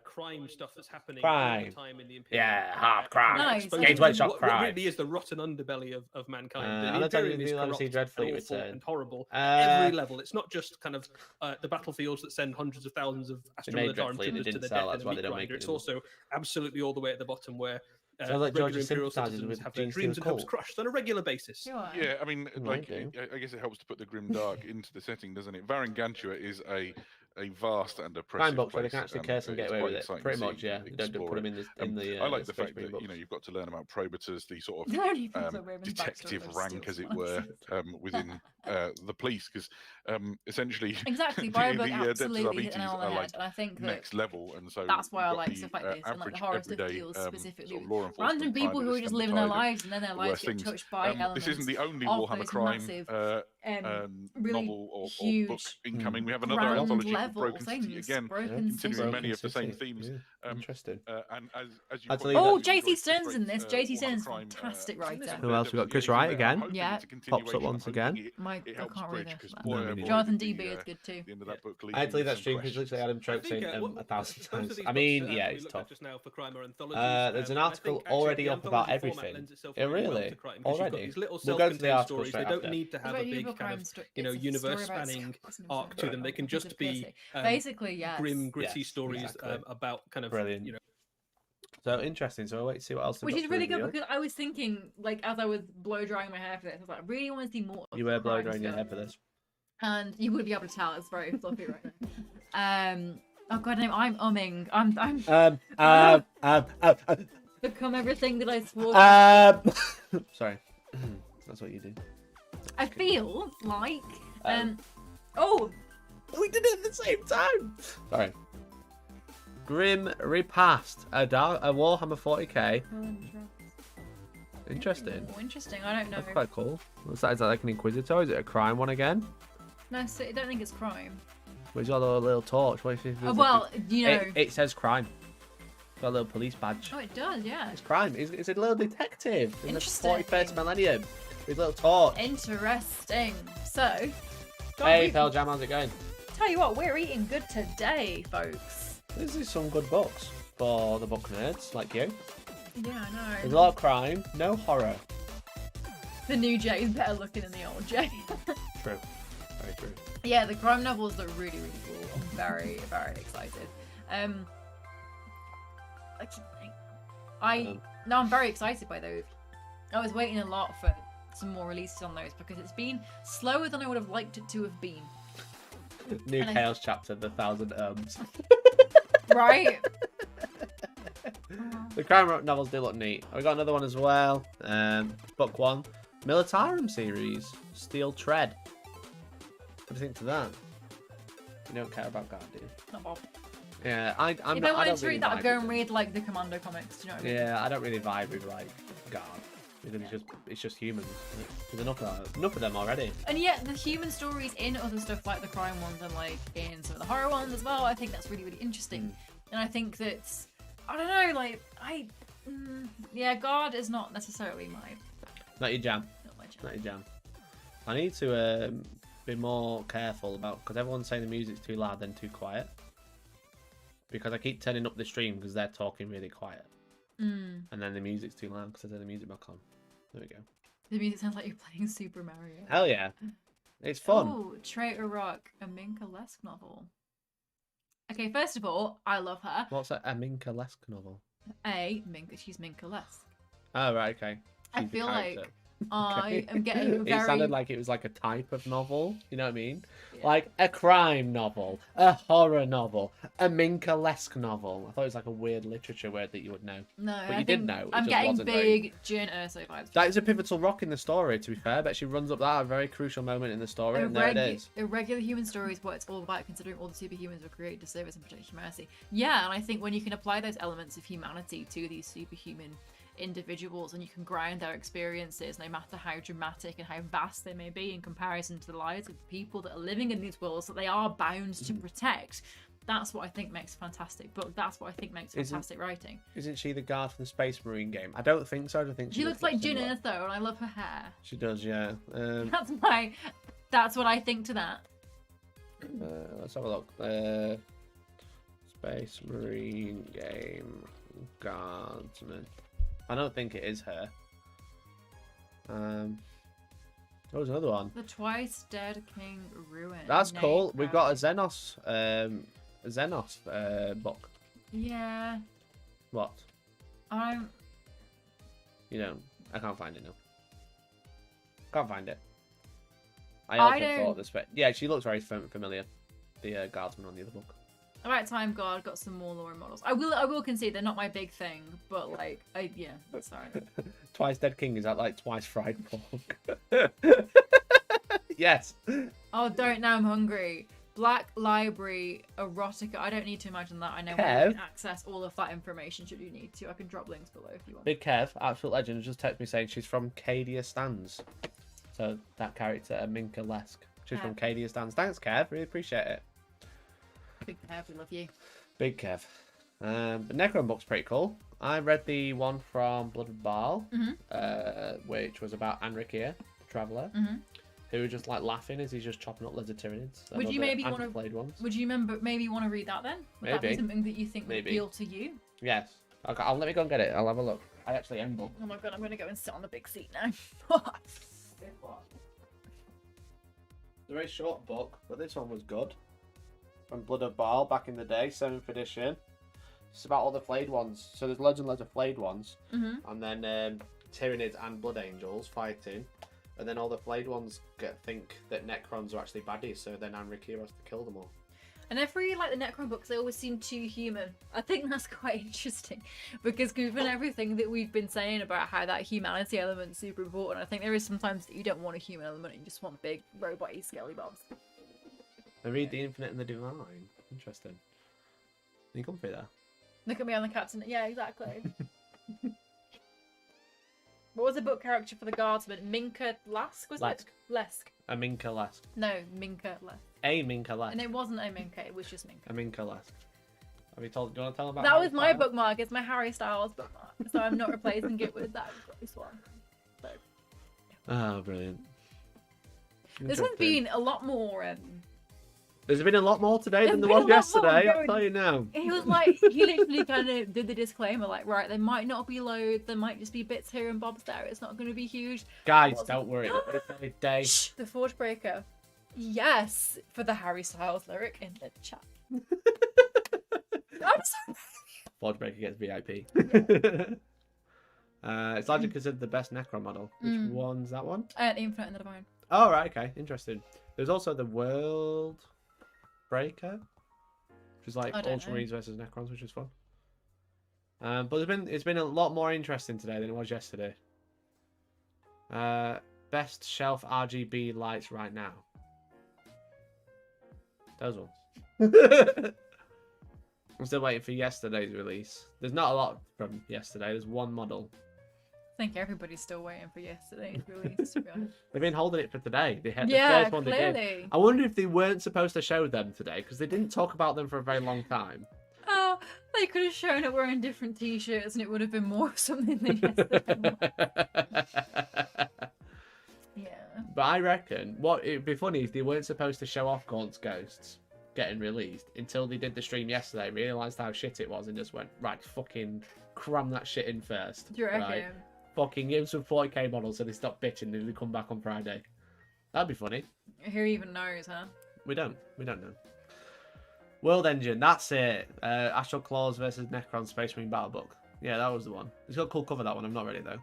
crime stuff that's happening Crime. all the time in the Imperium. Yeah, hard crime. Nice. Exposing Gateway shop what crime. really is the rotten underbelly of mankind. I'm The not telling you Imperium is to do Legacy corrupt Dreadfleet and awful return. and horrible at every Uh, level. It's not just kind of the battlefields that send hundreds of thousands of They made Astromedar Dreadfleet, they Timers to didn't the sell, death that's in why a they meat don't make grinder. it It's anymore. also absolutely all the way at the bottom where Sounds like George regular Imperial sympathises citizens with have their Gene dreams Steele's and hopes cult. crushed on a regular basis. Yeah, I mean, It like, might do. I guess it helps to put the grim dark into the setting, doesn't it? Varan Gantua is a a vast and Crime oppressive books where they place, can actually and curse and get it's away quite with it. exciting Pretty to much, see yeah. and You don't explore put it. them in the I like the Space fact Marine that books. you've got to learn about Probators, the sort of The only things that Raven's backstory detective was rank, still as it smart. were, within the police, because essentially Exactly, the Biobook Adeptus absolutely hit the Arbites nail on the are head, like and I think that next level, and so that's why you've I got like the stuff like this, and like the average horror stuff everyday deals specifically sort of with law enforcement random people crime who are that just stand living their aside lives, and then their and worse lives get things. touched by elements. This isn't the only of Warhammer those crime massive, novel really or book huge, incoming. We have another grand anthology called level Broken City, things. again Broken continuing City. many of the same City, themes. yeah. Interesting. And as you Actually, point out, Oh, you've JT enjoyed Stern's Chris in this. Wright's JT Warhammer Stern's crime, fantastic writer. Who else we got? Chris Wright again. Yeah. Pops up once again. I It helps can't read bridge, this. because No, boy, me oh neither. boy, Jonathan did D. the, Beard's good too. the end of that book leave I had to me leave with that some stream because questions. literally Adam I choked think, in well, 1,000 both of times. these I books, mean, yeah, we it's looked at tough. just now for crime or anthologies. There's an and I article think actually already the up about anthology format everything. lends itself Yeah, really well really? to crime, 'cause you've got Already? these little We'll go to the self-contained article stories. They straight don't after. need to have a big kind of, universe spanning arc to them. They can just be basically, yes. grim, gritty Yes, stories exactly. about kind of, Brilliant. you know. So interesting. So I'll wait to see what else. they've Which got is to really good reveal. because I was thinking, like, as I was blow drying my hair for this, I was like, I really want to see more. Of You the were blow crime drying your stuff. head for this. And you would be able to tell it's very fluffy right now. Oh god, no, I'm umming. I'm become everything that I swore. Sorry. That's what you do. I feel like Um, oh, We did it at the same time. Sorry. Grim Repast. A Warhammer 40k. Interesting. Oh, interesting. I don't know. That's quite cool. What's that? Is that like an Inquisitor? Is it a crime one again? No, so I don't think it's crime. Where's got a little torch? What if it Oh, well, you know. It says crime. Got a little police badge. Oh, it does, yeah. It's crime. It's a little detective in the Interesting. 41st millennium. With a little torch. Interesting. So, God, Hey, Pearl Jam, how's it going? tell you what, we're eating good today, folks. This is some good books for the book nerds like you. Yeah, I know. There's a lot of crime, no horror. The new Jay is better looking than the old Jay. True. Very true. Yeah, the crime novels look really, really cool. I'm very, very excited. No, I'm very excited by those. I was waiting a lot for some more releases on those because it's been slower than I would have liked it to have been. New And Chaos chapter, the 1,000 Right? The crime novels do look neat. We got another one as well. Book 1. Militarum series. Steel Tread. What do you think to that? You don't care about guard, do you? Not Bob. Yeah, I'm If I not, I wanted don't to really read that, I'd vibe go with and them. read like the Commando comics. Do you know what I mean? Yeah, I don't really vibe with like guard. Because it's just humans. There's enough of them already. And yet the human stories in other stuff like the crime ones and like in some of the horror ones as well, I think that's really, really interesting. And I think that, I don't know, like, yeah, God is not necessarily Not your jam. not my jam. Not your jam. I need to be more careful about, because everyone's saying the music's too loud then too quiet. Because I keep turning up the stream because they're talking really quiet. And then the music's too loud because I turn the music back on. There we go. The music sounds like you're playing Super Mario. Hell yeah. It's fun. Oh, Traitor Rock, a Minka Lesk novel. Okay, first of all, I love her. What's that? A Minka-esque novel? Minka, she's Minka Lesk. Oh, right, okay. I She's the feel like character. I am getting very... It sounded like it was like a type of novel. You know what I mean? Yeah. Like a crime novel, a horror novel, a Minka-esque novel. I thought it was like a weird literature word that you would know. No, But I you did think know, it I'm just getting wasn't very- big Jin Erso vibes. That is a pivotal rock in the story, to be fair. But she runs up that at a very crucial moment in the story, and there it is. Irregular human story is what it's all about, considering all the superhumans were created to service and protect humanity. Yeah, and I think when you can apply those elements of humanity to these superhuman individuals and you can ground their experiences, no matter how dramatic and how vast they may be in comparison to the lives of the people that are living in these worlds that they are bound to protect, that's what I think makes a fantastic book. That's what I think makes fantastic writing. Isn't she the guard from the Space Marine game? I don't think so. I don't think She looks like Jin similar. Erso, and I love her hair. She does, yeah. That's what I think to that. Let's have a look. Space Marine game guardsman. I don't think it is her. There was another one. The Twice Dead King Ruin. That's Nate cool. We've got a Crowley. Xenos book. Yeah. What? I'm. You know, I can't find it now. Can't find it. I I also don't- thought this, but yeah, she looks very familiar. the guardsman on the other book. Alright, Time Guard got some more lore models. I will concede they're not my big thing, but like, yeah, that's alright. Twice Dead King, is that like twice fried pork? Yes. Oh, don't now I'm hungry. Black Library Erotica. I don't need to imagine that. I know Kev? where you can access all of that information should you need to. I can drop links below if you want. Big Kev, Absolute Legend, just texted me saying she's from Cadia Stands. So that character, Minka Lesk. She's from Cadia Stands. Thanks, Kev. Really appreciate it. Big Kev, we love you. Big Kev. But Necron book's pretty cool. I read the one from Blood of Baal, which was about Anrikia, Traveller, who was just like laughing as he's just chopping up loads of Tyranids. Would you maybe want to? Would you maybe want to read that then? Would that be something that you think would appeal to you? Yes. Okay, let me go and get it. I'll have a look. I actually own book. Oh my god, I'm gonna go and sit on the big seat now. It's a very short book, but this one was good. From Blood of Baal back in the day, 7th edition. It's about all the flayed ones. So there's loads and loads of flayed ones. And then Tyranids and Blood Angels fighting. And then all the flayed ones think that Necrons are actually baddies, so then Anrikia has to kill them all. And every like the Necron books, they always seem too human. I think that's quite interesting because given everything that we've been saying about how that humanity element is super important, I think there is sometimes that you don't want a human element, you just want big robot-y skelly bobs. I read the Infinite and the Divine. Interesting. You come through there. Look at me on the captain. Yeah, exactly. What was the book character for the guardsman? Minka Lask, was it? Lesk. A Minka Lesk. No, Minka Lesk. A Minka Lesk. And it wasn't a Minka, it was just Minka. A Minka Lesk. Have you told? Do you want to tell them about that? Harry Was my Styles? bookmark. It's my Harry Styles bookmark. So I'm not replacing it with that gross one. So. Oh, brilliant. This one's been a lot more. There's been a lot more today than there was yesterday, I'll tell you now. He was like, he literally kind of did the disclaimer, like, right, there might not be loads, there might just be bits here and bobs there, it's not going to be huge. Guys, don't worry, day. Shh, the Forge Breaker. Yes, for the Harry Styles lyric in the chat. I'm so Forge Breaker gets VIP. It's largely considered the best Necron model. Which one's that one? The Infinite and the Divine. Oh, right, okay, interesting. There's also the World Breaker, which is like Ultramarines versus Necrons, which is fun. But it's been a lot more interesting today than it was yesterday. Best shelf RGB lights right now. Those ones. I'm still waiting for yesterday's release. There's not a lot from yesterday. There's one model. I think everybody's still waiting for yesterday's release, to be honest. They've been holding it for today. They had the Yeah, first one they clearly. did. I wonder if they weren't supposed to show them today because they didn't talk about them for a very long time. Oh, they could have shown it wearing different t-shirts and it would have been more something than yesterday. Yeah. But I reckon what it'd be funny if they weren't supposed to show off Gaunt's Ghosts getting released until they did the stream yesterday, realised how shit it was and just went, right, fucking cram that shit in first. Do you reckon? Right? Fucking give them some 40k models so they stop bitching and they come back on Friday. That'd be funny. Who even knows, huh? We don't know. World Engine, that's it. Astral Claws versus Necron Space Marine Battle Book. Yeah, that was the one. It's got a cool cover, that one. I'm not ready though.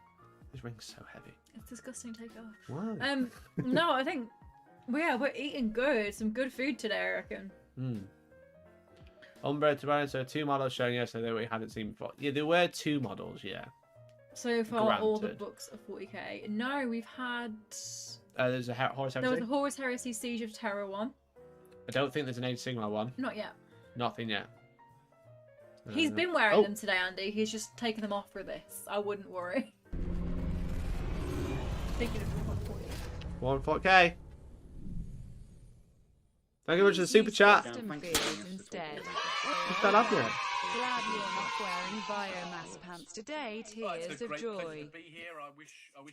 This ring's so heavy. It's disgusting. Take it off. Why? No, I think we're eating good. Some good food today, I reckon. Umbra to so 2 models shown yesterday that we hadn't seen before. Yeah, there were 2 models, yeah. So far, all the Granted. books are 40k. No, we've had. There's a Horus There Heresy. was a Horus Heresy Siege of Terror one. I don't think there's an Age Sigmar one. Not yet. Nothing yet. He's been wearing them today, Andy. He's just taken them off for this. I wouldn't worry. Thinking of 140k. Thank you very much for the super chat. Instead. What's that up there? Glad you're not wearing biomass pants today. Tears It's a of great joy. pleasure to be here. I wish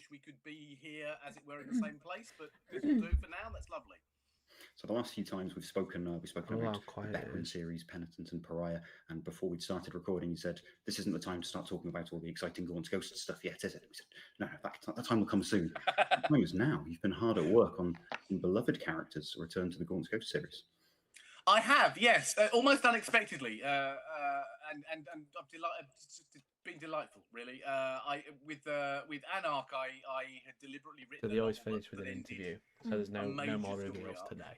we could be here, as it were, in the same place, but this will do for now. That's lovely. So the last few times we've spoken Oh, about how quiet the it veteran is. series, Penitent and Pariah, and before we'd started recording, you said, this isn't the time to start talking about all the exciting Gaunt's Ghost stuff yet, is it? We said, no, that time will come soon. The time is now. You've been hard at work on beloved characters return to the Gaunt's Ghost series. I have, yes, almost unexpectedly, and I'm delighted. It's been delightful, really. With Anarch, I had deliberately written. So they a always novel finish with that an ended interview. So there's no major more story reveals arc. today.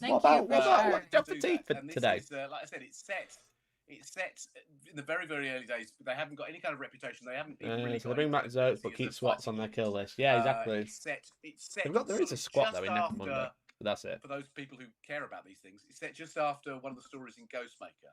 Thank What about you what for about sharing. what did you have for do tea that. for And this today? is, like I said, it's set in the very, very early days. They haven't got any kind of reputation. They haven't even really So got they bring any back credibility Zotes, but as keep a SWATs fighting on their game. kill list. Yeah, exactly. It's set They've got there is sort a of squad just though in Necromunda, after, but that's it. for those people who care about these things. It's set just after one of the stories in Ghostmaker.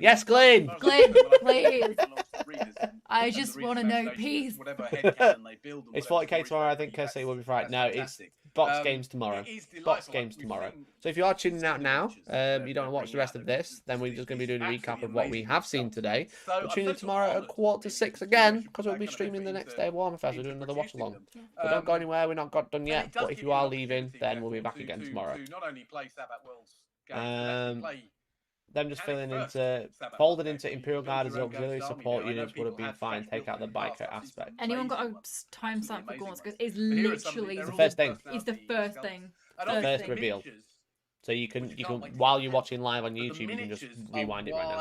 Yes, Glenn. Glenn, please. I just want to know peace. It's 40k tomorrow. I think Kirsty will be right. No, it's box games tomorrow. Box games tomorrow. So if you are tuning out now, you don't want to watch the rest of this, then we're just going to be doing a recap of what we have seen today. We're tuning in tomorrow at 5:45 again, because we'll be streaming the next day of Warhammer Fest. We're doing another watch along. So don't go anywhere. We're not got done yet. But if you are leaving, then we'll be back again tomorrow. Them just filling into, folded into Imperial Guard as auxiliary support units would have been fine. Take out the biker aspect. Anyone got a timestamp for Gaunts? Because it's literally It's the first thing. It's the first thing. First reveal. So you can while you're watching live on YouTube, you can just rewind it right now.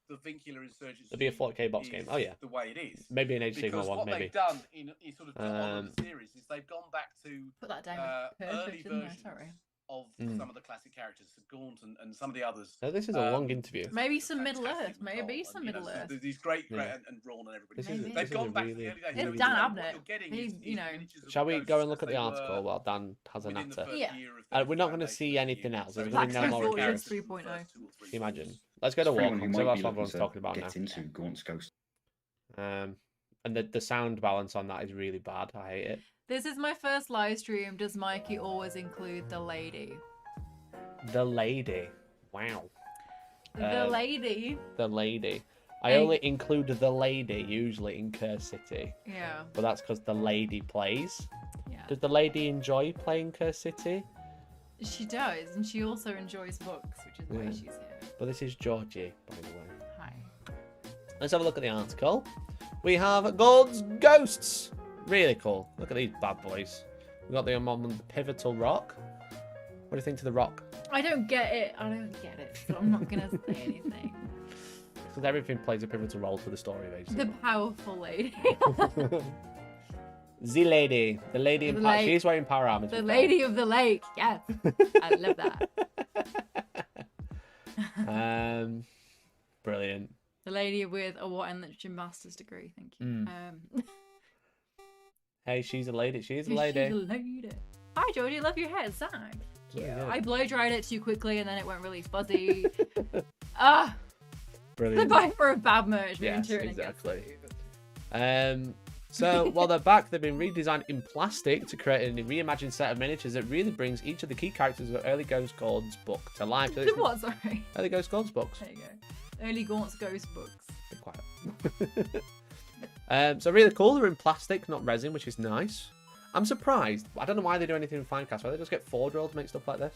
There'll be a 40k box game. Oh yeah. The way it is. Maybe an Age of Sigmar one. Maybe. They've done in sort of the series is they've gone back to Put that down. early Perfect, didn't I? versions Sorry. of some of the classic characters, Gaunt and some of the others. No, this is a long interview. Maybe some Middle Fantastic Earth. Maybe Nicole, some and, you know, Middle Earth. there's these great Yeah. and Ron and everybody. This is, Maybe. this They've is gone a back really, to the early days. It's So really Dan what Abnett. you're getting He's, is you know. miniatures of Shall we ghosts go and as look at they the were article while Dan has an within the answer? first Yeah. year of We're not going to foundation see of the anything unit. else. So There's Black going to be no Stone more Fortress appearances. 3.0. Can you imagine? Let's go to For anyone who Warcom, so might that's be what looking everyone's to talking about get now. into Gaunt's Ghost. And the sound balance on that is really bad. I hate it. This is my first live stream. Does Mikey always include the lady? The lady. Wow. The lady. The lady. I Hey. only include the lady usually in Curse City, Yeah. but that's because the lady plays. Yeah. Does the lady enjoy playing Curse City? She does, and she also enjoys books, which is why Yeah. she's here. But this is Georgie, by the way. Hi. Let's have a look at the article. We have God's Ghosts. Really cool. Look at these bad boys. We've got them on the pivotal rock. What do you think to the rock? I don't get it. I don't get it, so I'm not gonna say anything. Because everything plays a pivotal role to the story, basically. The powerful lady. The lady. The lady in The power. lady- She's wearing power armor. to The be fair. lady of the lake. Yes. I love that. Brilliant. The lady with a what in literature master's degree. Thank you. Mm. Hey, she's a lady. She's a She's lady. a lady. Hi, Georgie. Love your hair. Zag. Cute. Yeah, yeah. I blow dried it too quickly and then it went really fuzzy. Ah, the Brilliant. buy for a bad merch. Yes, turning exactly. against So while they're back, they've been redesigned in plastic to create a reimagined set of miniatures that really brings each of the key characters of Early Ghost Gold's book to life. So it. it's What? Sorry. Early Ghost Gold's books. There you go. Early Gaunt's Ghost books. Be quiet. So really cool. They're in plastic, not resin, which is nice. I'm surprised. I don't know why they do anything in Finecast. Why they just get 4-year-olds to make stuff like this?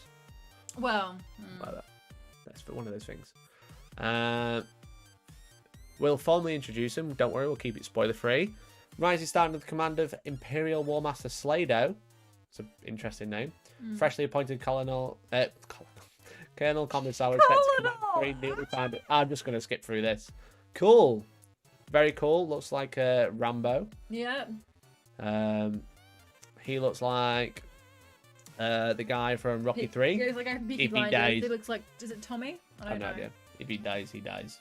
Well, Like that. That's one of those things. We'll formally introduce him. Don't worry, we'll keep it spoiler free. Rising star under the command of Imperial Warmaster Slado. It's an interesting name. Freshly appointed Colonel Commissar. I'm just going to skip through this. Cool. Very cool. Looks like Rambo. yeah. He looks like the guy from Rocky 3. He looks like a Peaky If he Blinders. dies. He looks like, is it Tommy? I have no know. idea. If he dies, he dies.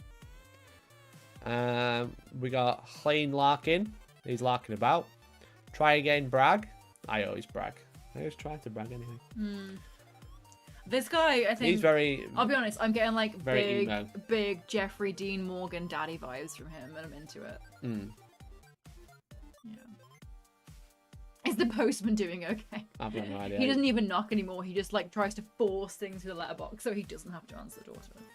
We got Hlane Larkin. He's larking about. Try again, brag. I always brag. I always try to brag anyway. This guy, I think. He's very. I'll be honest, I'm getting like Very emo. big Jeffrey Dean Morgan daddy vibes from him, and I'm into it. Yeah. Is the postman doing okay? I've got no idea. He doesn't even knock anymore. He just like tries to force things through the letterbox so he doesn't have to answer the door to it.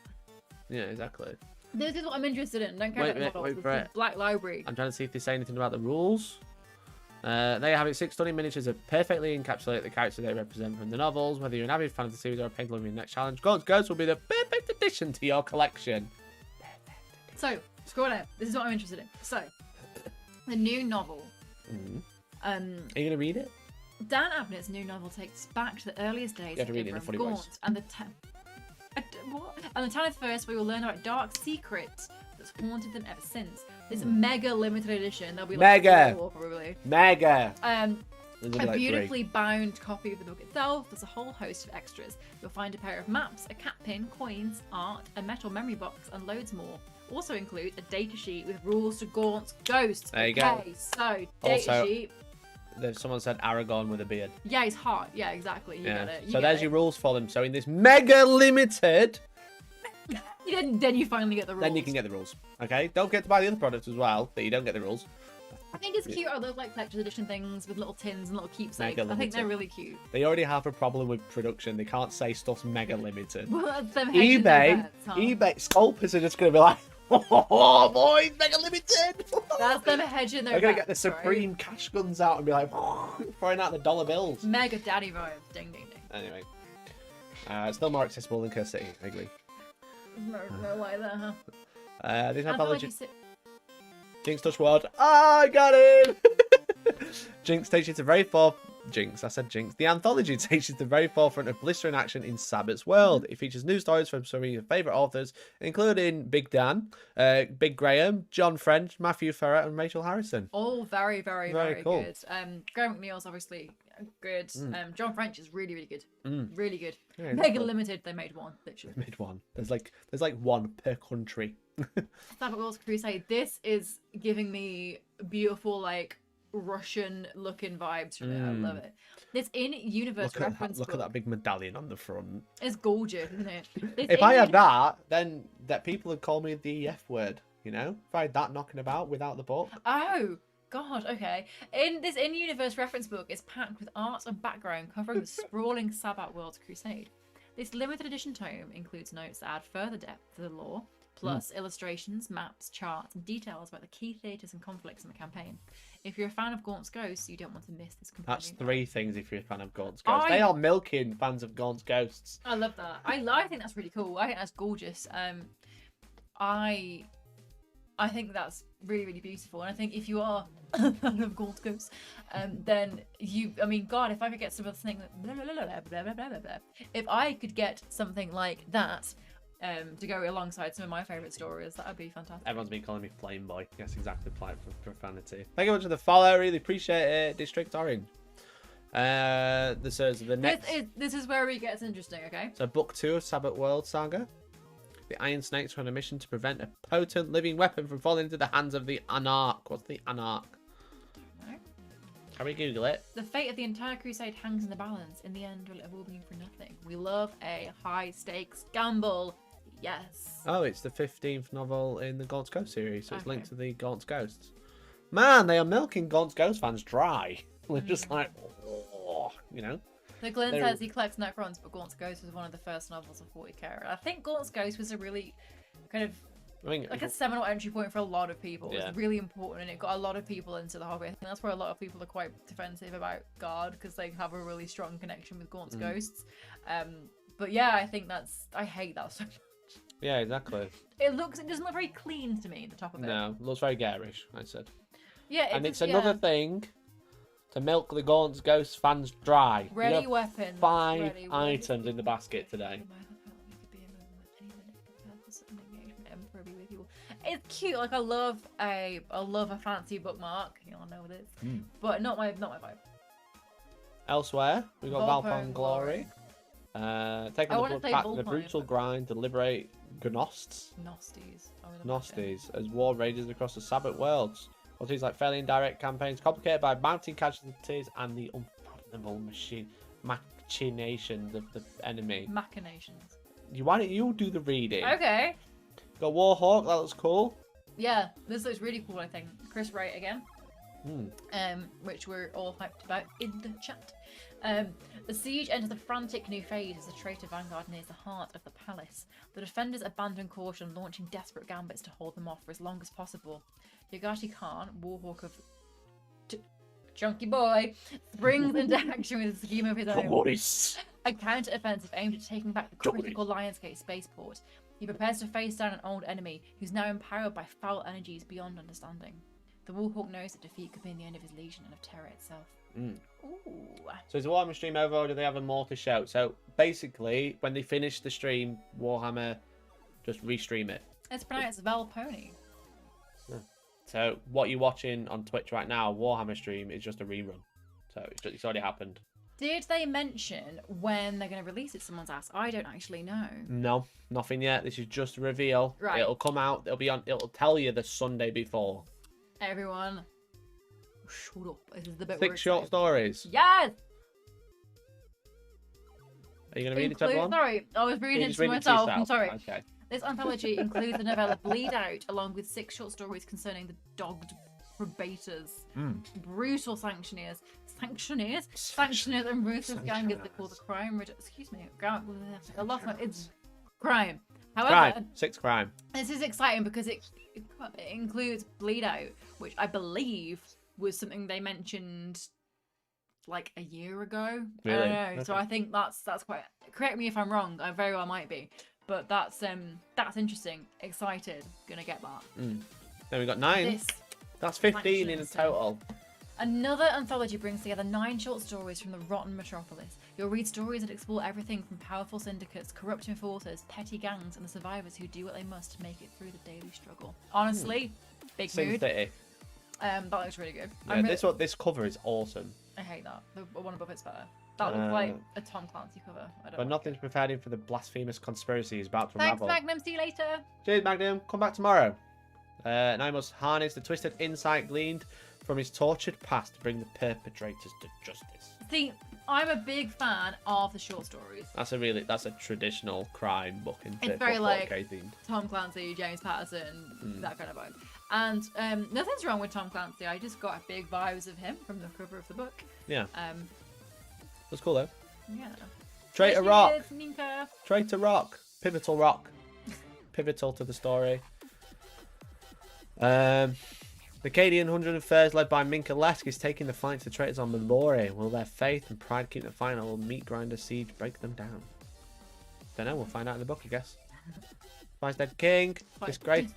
Yeah, exactly. This is what I'm interested in. Don't care Wait, about wait, the models. wait, This Brett. is Black Library. I'm trying to see if they say anything about the rules. There you have it. 6 stunning miniatures that perfectly encapsulate the characters they represent from the novels. Whether you're an avid fan of the series or a painter loving your next challenge, Ghosts will be the perfect addition to your collection. So, scroll down. This is what I'm interested in. So, the new novel. Are you going to read it? Dan Abnett's new novel takes back to the earliest days You have to of read it in a Ibram funny Gaunt voice. and the what? And the town of first, we will learn about dark secrets that's haunted them ever since. This mega limited edition. There'll be like Mega. 4 probably. Mega! A There's only like 3. beautifully bound copy of the book itself. There's a whole host of extras. You'll find a pair of maps, a cat pin, coins, art, a metal memory box, and loads more. Also include a data sheet with rules to Gaunt's Ghosts. There you go. Okay, so data Also- sheet. Someone said Aragorn with a beard. Yeah, he's hot. Yeah, exactly. You get it. You So get there's it. your rules for them. So in this mega limited, Then you finally get the rules. then you can get the rules. Okay? Don't forget to buy the other products as well, that you don't get the rules. I think it's cute. I love like collector's edition things with little tins and little keepsakes. Mega I think they're limited. really cute. They already have a problem with production. They can't say stuff's mega limited. Well, that's them hedging their eBay, bets, huh? eBay, scalpers are just going to be like, oh boys, mega limited. That's them hedging their They're going to get the bets, right? Supreme cash guns out and be like, throwing out the dollar bills. Mega daddy vibes. Ding, ding, ding. Anyway, still more accessible than Curse City, I agree. No lie there, huh? These I feel like anthology. you sit- Jinx touch ward. I got it! Jinx takes you to very Jinx. I said Jinx. The anthology takes you to the very forefront of blistering action in Sabbath's world. It features new stories from some of your favourite authors, including Big Dan, Big Graham, John French, Matthew Ferret, and Rachel Harrison. All very, very, Very very cool. good. Graham McNeil's obviously good. John French is really, really good. Really good. Yeah, Mega Limited, they made one, literally. Made one. There's like one per country. Sabbath Wars Crusade. This is giving me beautiful, like, Russian-looking vibes from it. I love it. This in-universe reference Look book at that big medallion on the front. is gorgeous, isn't it? This If I had in-uni- that, then that people would call me the F word, you know? If I had that knocking about without the book. Oh, God, okay. In this in-universe reference book is packed with art and background covering the sprawling Sabbath Worlds Crusade. This limited edition tome includes notes that add further depth to the lore, plus illustrations, maps, charts, and details about the key theatres and conflicts in the campaign. If you're a fan of Gaunt's Ghosts, you don't want to miss this companion. That's 3 things if you're a fan of Gaunt's Ghosts. They are milking fans of Gaunt's Ghosts. I love that. I think that's really cool. I think that's gorgeous. I think that's really, really beautiful. And I think if you are a fan of Gaunt's Ghosts, then God, if I could get something blah, blah, blah, blah, blah, blah, blah, blah. If I could get something like that to go alongside some of my favourite stories, that would be fantastic. Everyone's been calling me Flame Boy. Yes, exactly. Polite for profanity. Thank you much for the follow. I really appreciate it. District Orange. This is the next. This is where it gets interesting, okay? So, book 2 of Sabbath World Saga. The Iron Snakes are on a mission to prevent a potent living weapon from falling into the hands of the Anarch. What's the Anarch? No. Can we Google it? The fate of the entire crusade hangs in the balance. In the end, will it have all been for nothing? We love a high-stakes gamble. Yes. Oh, it's the 15th novel in the Gaunt's Ghost series, so it's Okay. linked to the Gaunt's Ghosts. Man, they are milking Gaunt's Ghost fans dry. They're just like, oh, you know. So Glenn They're- says he collects Necrons, but Gaunt's Ghost was one of the first novels of 40k. I think Gaunt's Ghost was a really kind of I mean, like a seminal entry point for a lot of people. Yeah. It's really important, and it got a lot of people into the hobby. I think that's where a lot of people are quite defensive about Guard, because they have a really strong connection with Gaunt's Ghosts. But yeah, I think I hate that so much. yeah, exactly. It doesn't look very clean to me, the top of it. No, looks very garish, I said. Yeah, And just- it's another thing to milk the Gaunt's Ghost fans dry. Ready You have weapons. 5 ready items in the basket today. It's cute. Like I love a fancy bookmark. You all know this, but not my vibe. Elsewhere, we've got Valpone Valpone Glory. Taking I the wanna blood say back to the Valpone, brutal but- grind to liberate Gnosts. Nasties. I would imagine. Gnosties as war rages across the Sabbath worlds. What is like fairly indirect campaigns complicated by mounting casualties and the unfathomable machinations of the enemy. Machinations. Why don't you do the reading? Okay. Got Warhawk, that looks cool. Yeah, this looks really cool. I think Chris Wright again. Hmm. Which we're all hyped about in the chat. The siege enters a frantic new phase as the traitor vanguard nears the heart of the palace. The defenders abandon caution, launching desperate gambits to hold them off for as long as possible. Yagati Khan, Warhawk of Chunky Boy, springs into action with a scheme of his own. Boris. A counter-offensive aimed at taking back the critical Lionsgate spaceport. He prepares to face down an old enemy who's now empowered by foul energies beyond understanding. The Warhawk knows that defeat could mean the end of his legion and of terror itself. Ooh. So is the Warhammer stream over, or do they have more to show? So basically, when they finish the stream, Warhammer just restream it. It's pronounced Valpony. So what you're watching on Twitch right now, Warhammer stream, is just a rerun. So it's already happened. Did they mention when they're going to release it? Someone's asked. I don't actually know. No, nothing yet. This is just a reveal. Right. It'll come out. It'll tell you the Sunday before. Everyone, shut up. This is the bit 6 short excited. stories. Yes. Are you going to read it to everyone? Sorry, I was reading You it just to read it to myself. I'm yourself. sorry. Okay. This anthology includes the novella Bleed Out, along with 6 short stories concerning the dogged probators, brutal sanctioneers, and ruthless gangers that call the crime. Excuse me, I lost my. It's crime. However, Crime. 6 crime. this is exciting because it includes Bleed Out, which I believe was something they mentioned like a year ago. Really? I don't know. So Okay. I think that's quite. Correct me if I'm wrong. I very well might be. But that's interesting. Excited. Gonna get that. Then we got 9. This That's 15 in a sanctions. total. Another anthology brings together 9 short stories from the rotten metropolis. You'll read stories that explore everything from powerful syndicates, corrupt enforcers, petty gangs, and the survivors who do what they must to make it through the daily struggle. Honestly, big mood. City. That looks really good. Yeah, this cover is awesome. I hate that. The one above it's better. That looks like a Tom Clancy cover. I don't But like nothing's preparing for the blasphemous conspiracy is about to Thanks, unravel. Magnum. See you later. Cheers, Magnum. Come back tomorrow. And I must harness the twisted insight gleaned from his tortured past to bring the perpetrators to justice. See, I'm a big fan of the short stories. That's a traditional crime book, isn't it? It's very But like 4K themed. Tom Clancy, James Patterson, that kind of vibe. And nothing's wrong with Tom Clancy. I just got big vibes of him from the cover of the book. Yeah. That's cool though. Yeah. Traitor There Rock. she is, Ninka. Traitor Rock. Pivotal Rock. Pivotal to the story. The Cadian 101st, led by Minka Lesk, is taking the fight to the traitors on Melore. Will their faith and pride keep the fight, or will Meat Grinder Siege break them down? Don't know. We'll find out in the book, I guess. Thrice Dead King. This great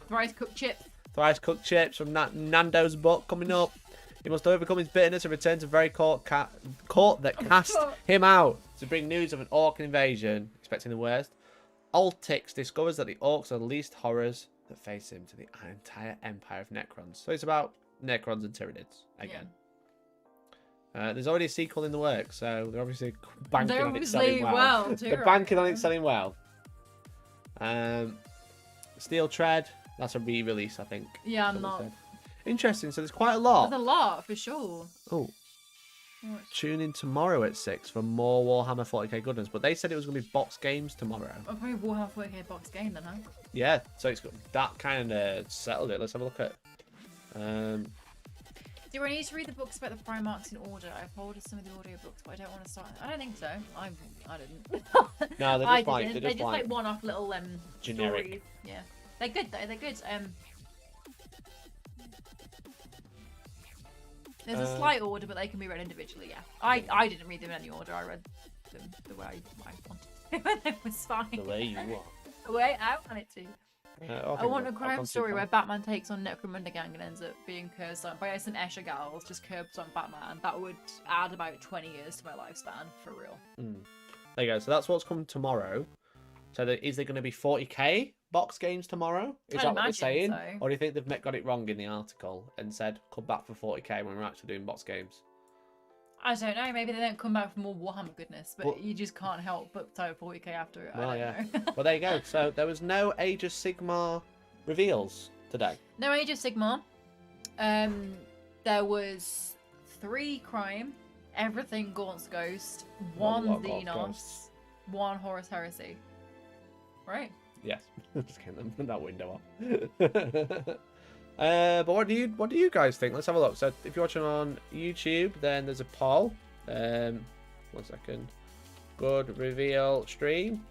Thrice cooked chips. thrice cooked chips from Nando's book coming up. He must overcome his bitterness and return to the very court that cast him out to bring news of an orc invasion, expecting the worst. Altix discovers that the orcs are the least horrors that face him to the entire empire of Necrons. So it's about Necrons and Tyranids again. Yeah. There's already a sequel in the works, so they're obviously banking on it selling well. They're banking on it selling well. Steel Tread, that's a re-release, I think. Yeah, I'm not. Interesting, so there's quite a lot. There's a lot, for sure. Oh. Tune in tomorrow at 6 for more Warhammer 40k goodness, but they said it was going to be box games tomorrow. I'll probably Warhammer 40k box game then, huh? Yeah, so it's got that kind of settled it. Let's have a look at. Do I need to read the books about the Primarchs in order? I've ordered some of the audiobooks, but I don't want to start. I don't think so. I didn't. No, they're just like they're just like one-off little generic. Stories. Yeah, they're good though. They're good. There's a slight order, but they can be read individually. Yeah, I didn't read them in any order. I read them the way I wanted to. It was fine. The way you want. The way I wanted to. I want a I've crime gone too story far. where Batman takes on Necromunda Gang and ends up being cursed on by some Escher gals, just curbs on Batman. That would add about 20 years to my lifespan, for real. There you go. So that's what's coming tomorrow. So is there going to be 40k box games tomorrow? Is I'd that what they're imagine saying? so. Or do you think they've got it wrong in the article and said come back for 40k when we're actually doing box games? I don't know. Maybe they don't come back for more Warhammer goodness, but you just can't help but type 40k after it. Well, I don't know. Well, there you go. So there was no Age of Sigmar reveals today. No Age of Sigmar. There was 3 crime, everything Gaunt's Ghost, 1 Xenos, 1 Horus Heresy. Right? Yes. Just getting that window off. But what do you guys think? Let's have a look. So if you're watching on YouTube, then there's a poll. 1 second. Good reveal stream.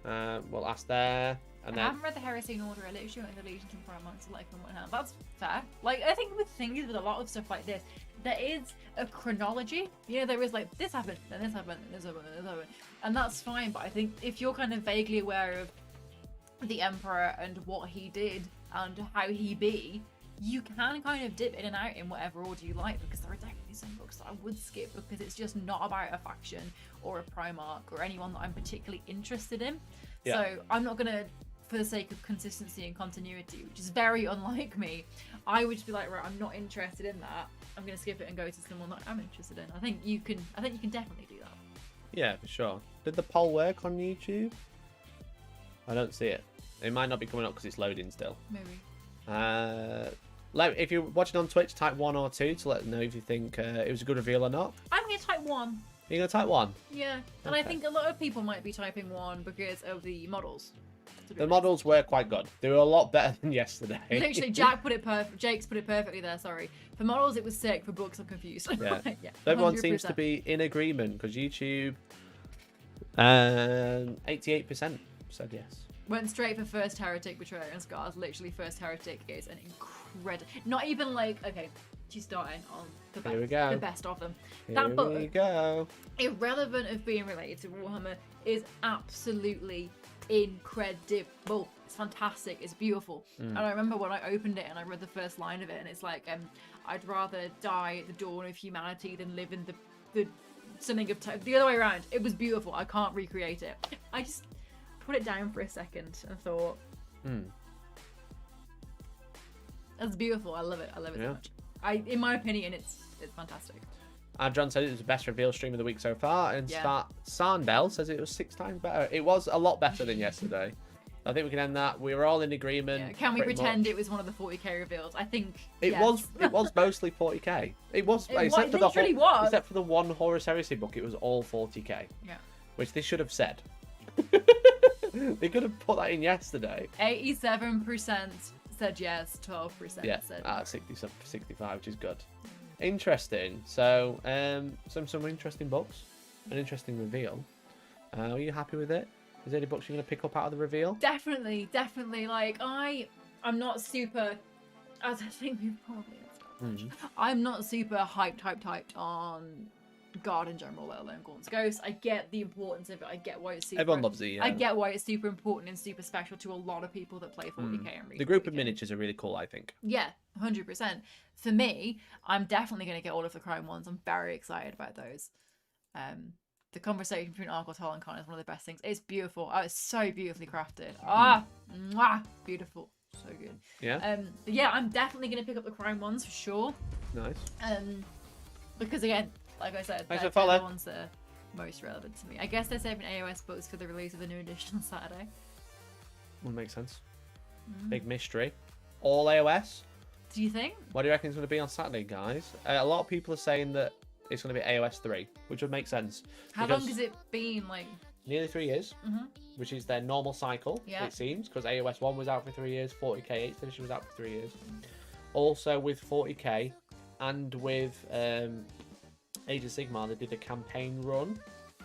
We'll ask there. And I haven't read the Heresy in order. I literally went in the Legions and Primarchs like in one hand. That's fair. Like, I think with things with a lot of stuff like this, there is a chronology. You know, there is like this happened, then this happened, then this happened, then this happened, and that's fine. But I think if you're kind of vaguely aware of the Emperor and what he did and how he be, you can kind of dip in and out in whatever order you like, because there are definitely some books that I would skip because it's just not about a faction or a Primarch or anyone that I'm particularly interested in. Yeah. So I'm not gonna, for the sake of consistency and continuity, which is very unlike me, I would just be like, right, I'm not interested in that. I'm gonna skip it and go to someone that I'm interested in. I think you can definitely do that. Yeah, for sure. Did the poll work on YouTube? I don't see it. It might not be coming up because it's loading still. Maybe. If you're watching on Twitch, type 1 or 2 to let them know if you think it was a good reveal or not. I'm gonna type 1. You're going to type 1? Yeah, and Okay. I think a lot of people might be typing 1 because of the models. The models were quite good. They were a lot better than yesterday. Literally, Jake's put it perfectly there. Sorry. For models, it was sick. For books, I'm confused. Yeah. Yeah. Everyone seems 100%. to be in agreement because YouTube, 88% said yes. Went straight for First Heretic, Betrayer and Scars. Literally, First Heretic is an incredible. Not even like, okay, she's starting on the Here we go. the best of them. Here That book, we go. irrelevant of being related to Warhammer, is absolutely incredible. It's fantastic. It's beautiful. And I remember when I opened it and I read the first line of it, and it's like, I'd rather die at the dawn of humanity than live in the something of time. The other way around. It was beautiful. I can't recreate it. I just put it down for a second and thought, that's beautiful. I love it. I love it so much. In my opinion, it's fantastic. John said it was the best reveal stream of the week so far, and Sandel says it was 6 times better. It was a lot better than yesterday. I think we can end that. We were all in agreement. Yeah. Can we pretend it was one of the 40k reveals? I think it was. It was mostly 40k. It was. Except for the one Horus Heresy book, it was all 40k. Yeah. Which they should have said. They could have put that in yesterday. 87% said yes. 12% said no. 65, which is good. Interesting. So, some interesting books, an interesting reveal. Are you happy with it? Is there any books you're going to pick up out of the reveal? Definitely. Like, I'm not super, as I think we've probably established, I'm not super hyped on God in general, let alone Gaunt's Ghost. I get the importance of it. I get why it's super. Everyone loves it. Yeah. I get why it's super important and super special to a lot of people that play 40k and read. The group of miniatures are really cool, I think. Yeah, 100%. For me, I'm definitely going to get all of the Chrome ones. I'm very excited about those. The conversation between Argotol and Con is one of the best things. It's beautiful. Oh, it's so beautifully crafted. Mwah, beautiful. So good. Yeah. But yeah, I'm definitely going to pick up the Chrome ones for sure. Nice. Because again, like I said, they're the ones that are most relevant to me. I guess they're saving AOS books for the release of the new edition on Saturday. Would make sense. Big mystery. All AOS? Do you think? What do you reckon it's going to be on Saturday, guys? A lot of people are saying that it's going to be AOS 3, which would make sense. How long has it been? Like nearly 3 years, which is their normal cycle, it seems, because AOS 1 was out for 3 years, 40k 8th edition was out for 3 years. Also with 40k and with Age of Sigmar, they did a campaign run,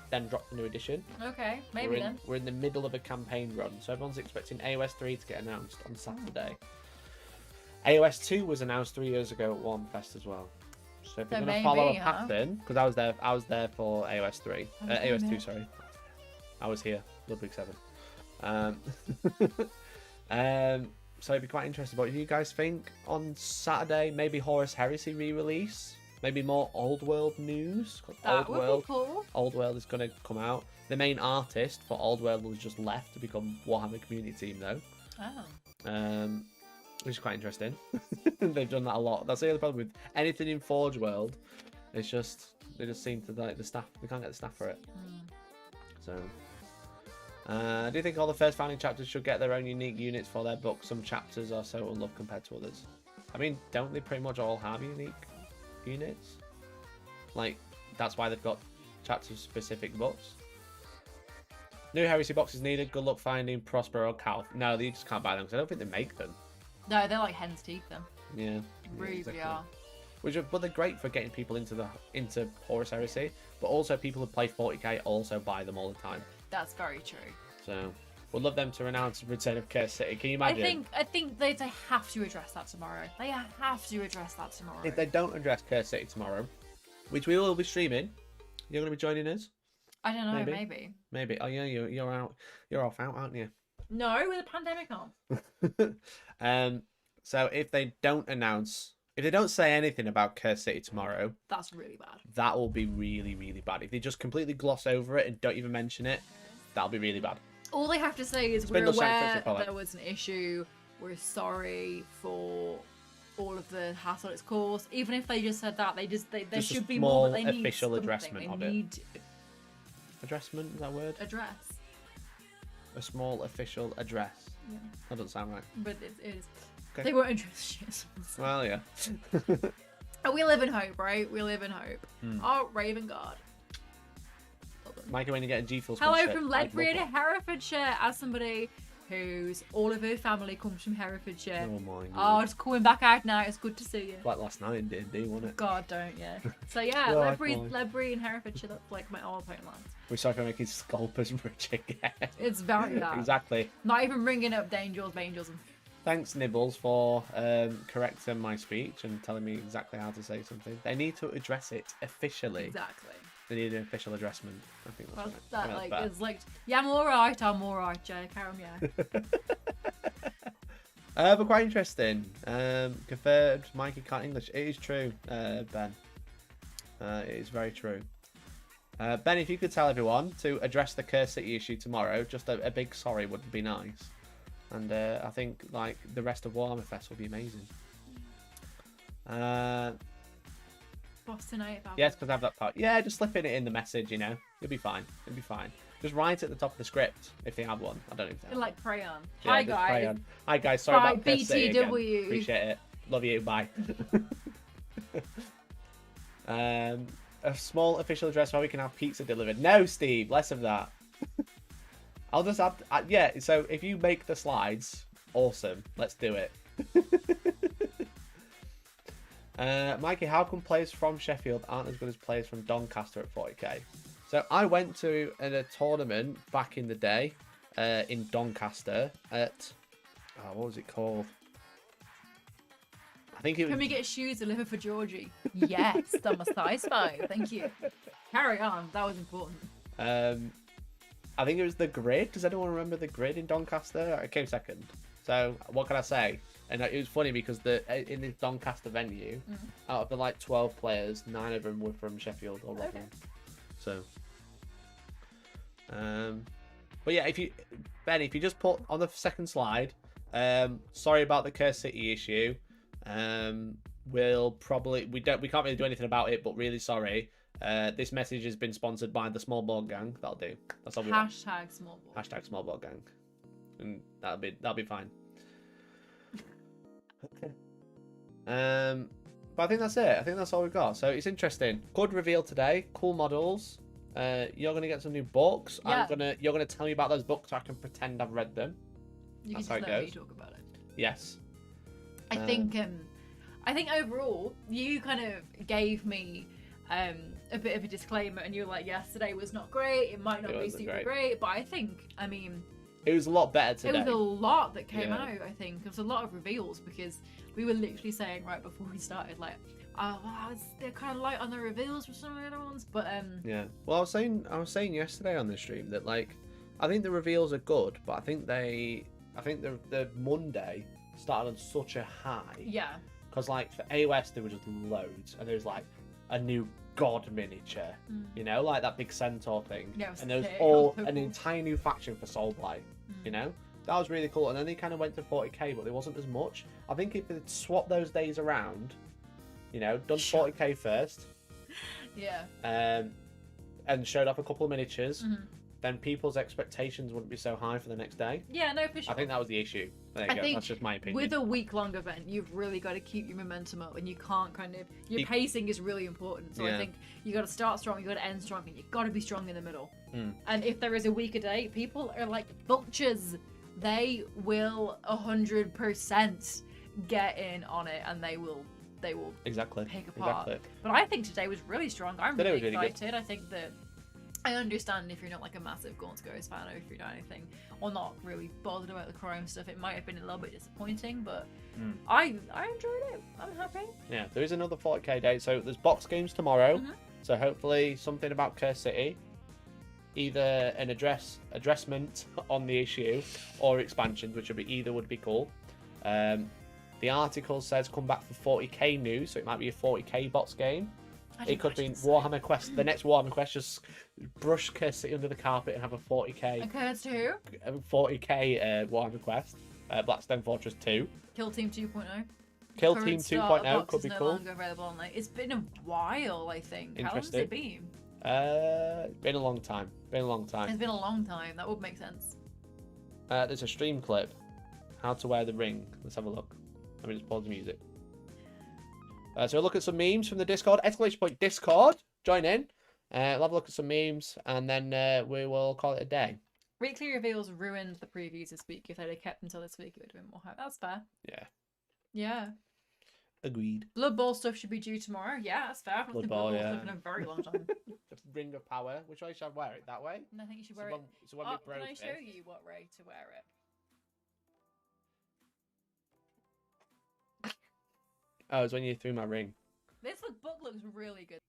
then dropped the new edition. Okay, maybe We're in the middle of a campaign run, so everyone's expecting AOS 3 to get announced on Saturday. AOS 2 was announced 3 years ago at Warmfest as well. So if you're going to follow a pattern, because I was there for AOS 3, AOS 2, sorry. I was here, Ludwig 7. So it'd be quite interesting. What do you guys think on Saturday? Maybe Horus Heresy re-release? Maybe more Old World news? That would be cool. Old World is going to come out. The main artist for Old World was just left to become Warhammer community team though. Oh. Which is quite interesting. They've done that a lot. That's the other problem with anything in Forge World. It's just they just seem to like the staff. They can't get the staff for it. So, do you think all the first founding chapters should get their own unique units for their book? Some chapters are so unloved compared to others. I mean, don't they pretty much all have unique units? Like that's why they've got chapter-specific books. New Heresy boxes needed. Good luck finding Prospero Cal. No, they just can't buy them because I don't think they make them. No, they're like hen's teeth, them. Yeah. Really exactly. are. But they're great for getting people into Horus Heresy, but also people who play 40k also buy them all the time. That's very true. So, we'd love them to announce Return of Curse City. Can you imagine? I think they have to address that tomorrow. They have to address that tomorrow. If they don't address Curse City tomorrow, which we will be streaming, you're going to be joining us? I don't know, maybe. Oh yeah, you're out. You're off out, aren't you? No, with a pandemic on. So if they don't say anything about Curse City tomorrow, that's really bad. That will be really, really bad. If they just completely gloss over it and don't even mention it, that'll be really bad. All they have to say is we're aware there was an issue. We're sorry for all of the hassle it's caused. Even if they just said that, there should be more. But they need official addressment of it. Addressment, is that a word? Address. A small official address. Yeah. That doesn't sound right. But it is. Okay. They won't address shit. Well, yeah. We live in hope, right? We live in hope. Oh, Raven God. Mikey, when you get a G-Fuel Hello from Ledbury to Herefordshire, as somebody whose all of her family comes from Herefordshire. Oh my God. Oh, it's coming back out now. It's good to see you. Like last night in D&D, wasn't it? God, don't, yeah. So yeah, Ledbury and Herefordshire, that's like my old homeland. We're sorry for making Sculpers rich again. It's very bad. Exactly. Not even bringing up Angels. Thanks, Nibbles, for correcting my speech and telling me exactly how to say something. They need to address it officially. Exactly. They need an official addressment. I think that's right. It's like, yeah, I'm alright, Jay. Carry on, yeah. But quite interesting. Confirmed, Mikey can't English. It is true, Ben. It is very true. Ben, if you could tell everyone to address the Curse City issue tomorrow, just a big sorry would be nice. And I think like the rest of Warhammer Fest will be amazing. Boston 8 about Yes, because I have that part. Yeah, just slip it in the message, you know. You'll be fine. You'll be fine. Just write at the top of the script if they have one. I don't know if they have. like crayon. Yeah, Hi just guys. crayon. Hi guys, sorry Right, about Curse City again. BTW. Appreciate it. Love you. Bye. A small official address where we can have pizza delivered. No, Steve, less of that. I'll just have to, yeah, so if you make the slides, awesome. Let's do it. Mikey, how come players from Sheffield aren't as good as players from Doncaster at 40k? So I went to a tournament back in the day in Doncaster at, what was it called? I think it was... Can we get shoes delivered for Georgie? Yes, I'm a size 5. Thank you. Carry on. That was important. I think it was the Grid. Does anyone remember the Grid in Doncaster? It came second. So what can I say? And it was funny because in this Doncaster venue, out of the like 12 players, 9 of them were from Sheffield or Rotherham. So, but yeah, Ben, if you just put on the second slide, sorry about the Curse City issue. We can't really do anything about it, but really sorry. This message has been sponsored by the Small Board Gang. That'll do. That's all we want. Hashtag small board. Hashtag Small Board Gang, and that'll be fine. But I think that's it. I think that's all we've got. So it's interesting. Good reveal today. Cool models. You're gonna get some new books. Yeah. You're gonna tell me about those books so I can pretend I've read them. You That's can how just it let me goes. talk about it. Yes. I think overall you kind of gave me a bit of a disclaimer, and you were like, yesterday was not great. It might not be wasn't super great. great, but I think, I mean, It was a lot better today. it was a lot that came Yeah. out. I think there was a lot of reveals because we were literally saying right before we started, like, they're kind of light on the reveals for some of the other ones, but Yeah. Well, I was saying yesterday on the stream that like I think the reveals are good, but I think the Monday started on such a high. yeah, Because like for AOS there was just loads, and there was like a new god miniature, you know, like that big centaur thing, Yeah, it was and there was sick. all It was an cool. entire new faction for Soulblight, you know. That was really cool, and then they kind of went to 40k, but there wasn't as much. I think if they'd swapped those days around, you know, done 40k first, yeah. and showed off a couple of miniatures, then people's expectations wouldn't be so high for the next day. Yeah, no, for sure. I think that was the issue. There you I go. think That's just my opinion. with a week-long event, you've really got to keep your momentum up, and you can't your pacing is really important. So I Yeah. think you got to start strong, you got to end strong, and you got to be strong in the middle. Mm. And if there is a week a day, people are like vultures. They will 100% get in on it, and they will Exactly. pick apart. Exactly. But I think today was really strong. I'm Today really was really good. excited. I think that I understand if you're not like a massive Gaunt's Ghost fan, or if you're not anything, or not really bothered about the crime stuff, it might have been a little bit disappointing, but I enjoyed it. I'm happy. Yeah, there is another 40k day. So there's box games tomorrow. Mhm. So hopefully something about Curse City, either an addressment on the issue or expansions, which would be cool. The article says come back for 40k news, so it might be a 40k box game. It could be Warhammer Quest. The next Warhammer Quest, just brush Curse City under the carpet and have a 40k, Okay, that's two. 40k Warhammer Quest. Blackstone Fortress 2. Kill Team 2.0. Kill Current Team start 2.0 box could is be no cool. longer available online. It's been a while, I think. How long has Interesting. it been? Been a long time. It's been a long time. That would make sense. There's a stream clip. How to wear the ring. Let's have a look. Let me just pause the music. So we'll look at some memes from the Discord. !Discord. Join in. We'll have a look at some memes, and then we will call it a day. Weekly reveals ruined the previews this week. If they'd have kept until this week, it would have been more hype. That's fair. Yeah. Yeah. Agreed. Blood Bowl stuff should be due tomorrow. Yeah, that's fair. I've not Blood seen Bowl, Blood Bowl yeah. stuff in a very long time. The ring of power. Which way should I wear it? That way? And I think you should So wear when, it. so when Oh, we can broke I show it. you what way to wear it? Oh, it's when you threw my ring. This book looks really good.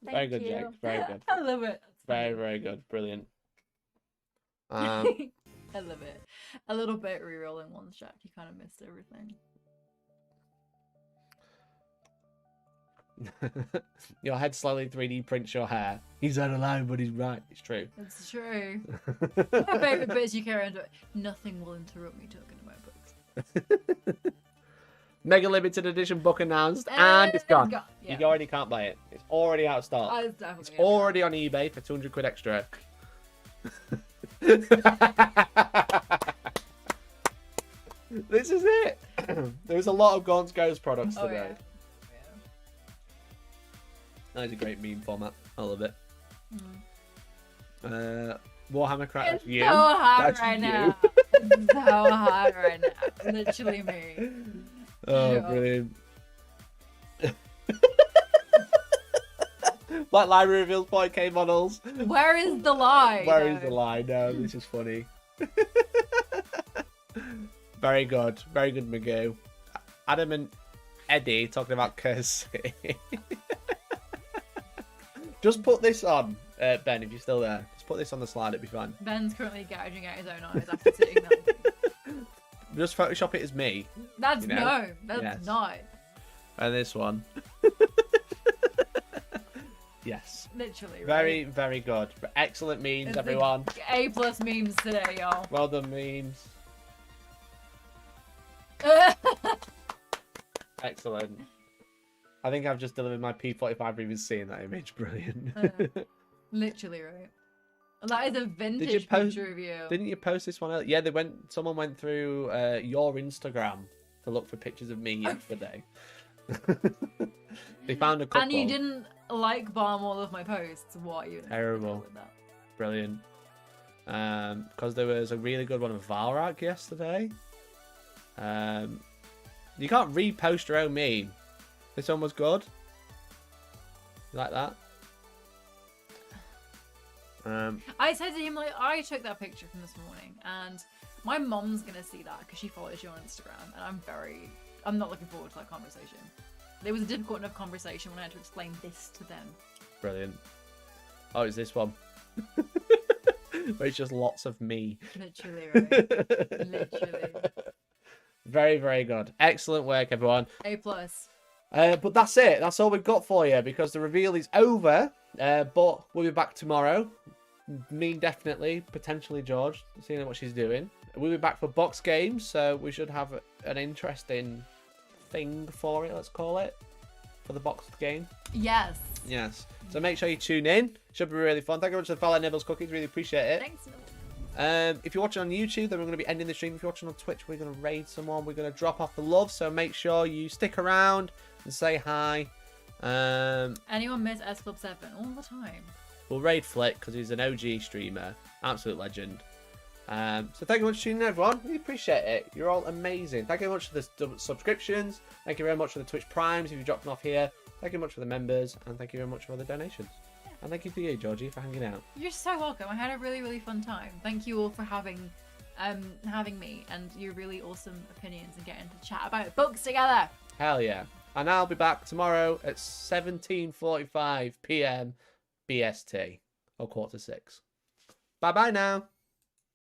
Very good, you. Jake. Very good. I love it. That's Very, funny. very good. Brilliant. I love it. A little bit re-rolling ones, Jack. You kind of missed everything. Your head slowly 3D prints your hair. He's out of line, but he's right. It's true. It's true. My favourite bit is you carry on to it. Nothing will interrupt me talking about books. Mega limited edition book announced, and it's gone. Yeah. You already can't buy it. It's already out of stock. It's It's definitely already on eBay for 200 quid extra. This is it. There's a lot of Gaunt's Ghost products Oh, today. yeah. That is a great meme format. I love it. Mm. Warhammer Crash. It's You. so hard That's right you. now. It's so hard right now. Literally me. Oh, Yeah. brilliant. Black Library reveals point K models. Where is the lie? Where is the line? No, this is funny. Very good. Very good, Magoo. Adam and Eddie talking about Curse City. Just put this on, Ben, if you're still there. Just put this on the slide, it'll be fine. Ben's currently gouging out his own eyes after sitting there. Just Photoshop it as me. That's You know? no, that's Yes. not. And this one. Yes. Literally. Right? Very, very good. Excellent memes, It's everyone. A+ memes today, y'all. Well done, memes. Excellent. I think I've just delivered my P45 for even seeing that image. Brilliant. Literally, right? That is a vintage you post- picture of you. Didn't you post this one earlier? Yeah, someone went through your Instagram to look for pictures of me yesterday. They found a couple. And you didn't like bomb all of my posts. What are you? Terrible. With that? Brilliant. Because there was a really good one of Valrak yesterday. You can't repost your own meme. This one was good. You like that? I said to him, like, I took that picture from this morning, and my mom's gonna see that because she follows you on Instagram, and I'm not looking forward to that conversation. It was a difficult enough conversation when I had to explain this to them. Brilliant. Oh, it's this one. Where it's just lots of me. Literally, right? Literally. Very, very good. Excellent work, everyone. A+. But that's it. That's all we've got for you because the reveal is over. But we'll be back tomorrow. Me, definitely. Potentially George, seeing what she's doing. We'll be back for box games, so we should have an interesting thing for it, let's call it, for the boxed game. Yes. Yes. So make sure you tune in. Should be really fun. Thank you very much for following Nibbles Cookies. Really appreciate it. Thanks, Noel. If you're watching on YouTube, then we're going to be ending the stream. If you're watching on Twitch, we're going to raid someone. We're going to drop off the love. So make sure you stick around and say hi. Anyone miss S Club 7 all the time? We'll raid Flick because he's an OG streamer. Absolute legend. So thank you very much for tuning in, everyone. We appreciate it. You're all amazing. Thank you very much for the subscriptions. Thank you very much for the Twitch Primes if you've dropped them off here. Thank you very much for the members. And thank you very much for the donations. Yeah. And thank you to you, Georgie, for hanging out. You're so welcome. I had a really, really fun time. Thank you all for having me and your really awesome opinions and getting to chat about books together. Hell yeah. And I'll be back tomorrow at 17:45 PM BST or 5:45. Bye-bye now.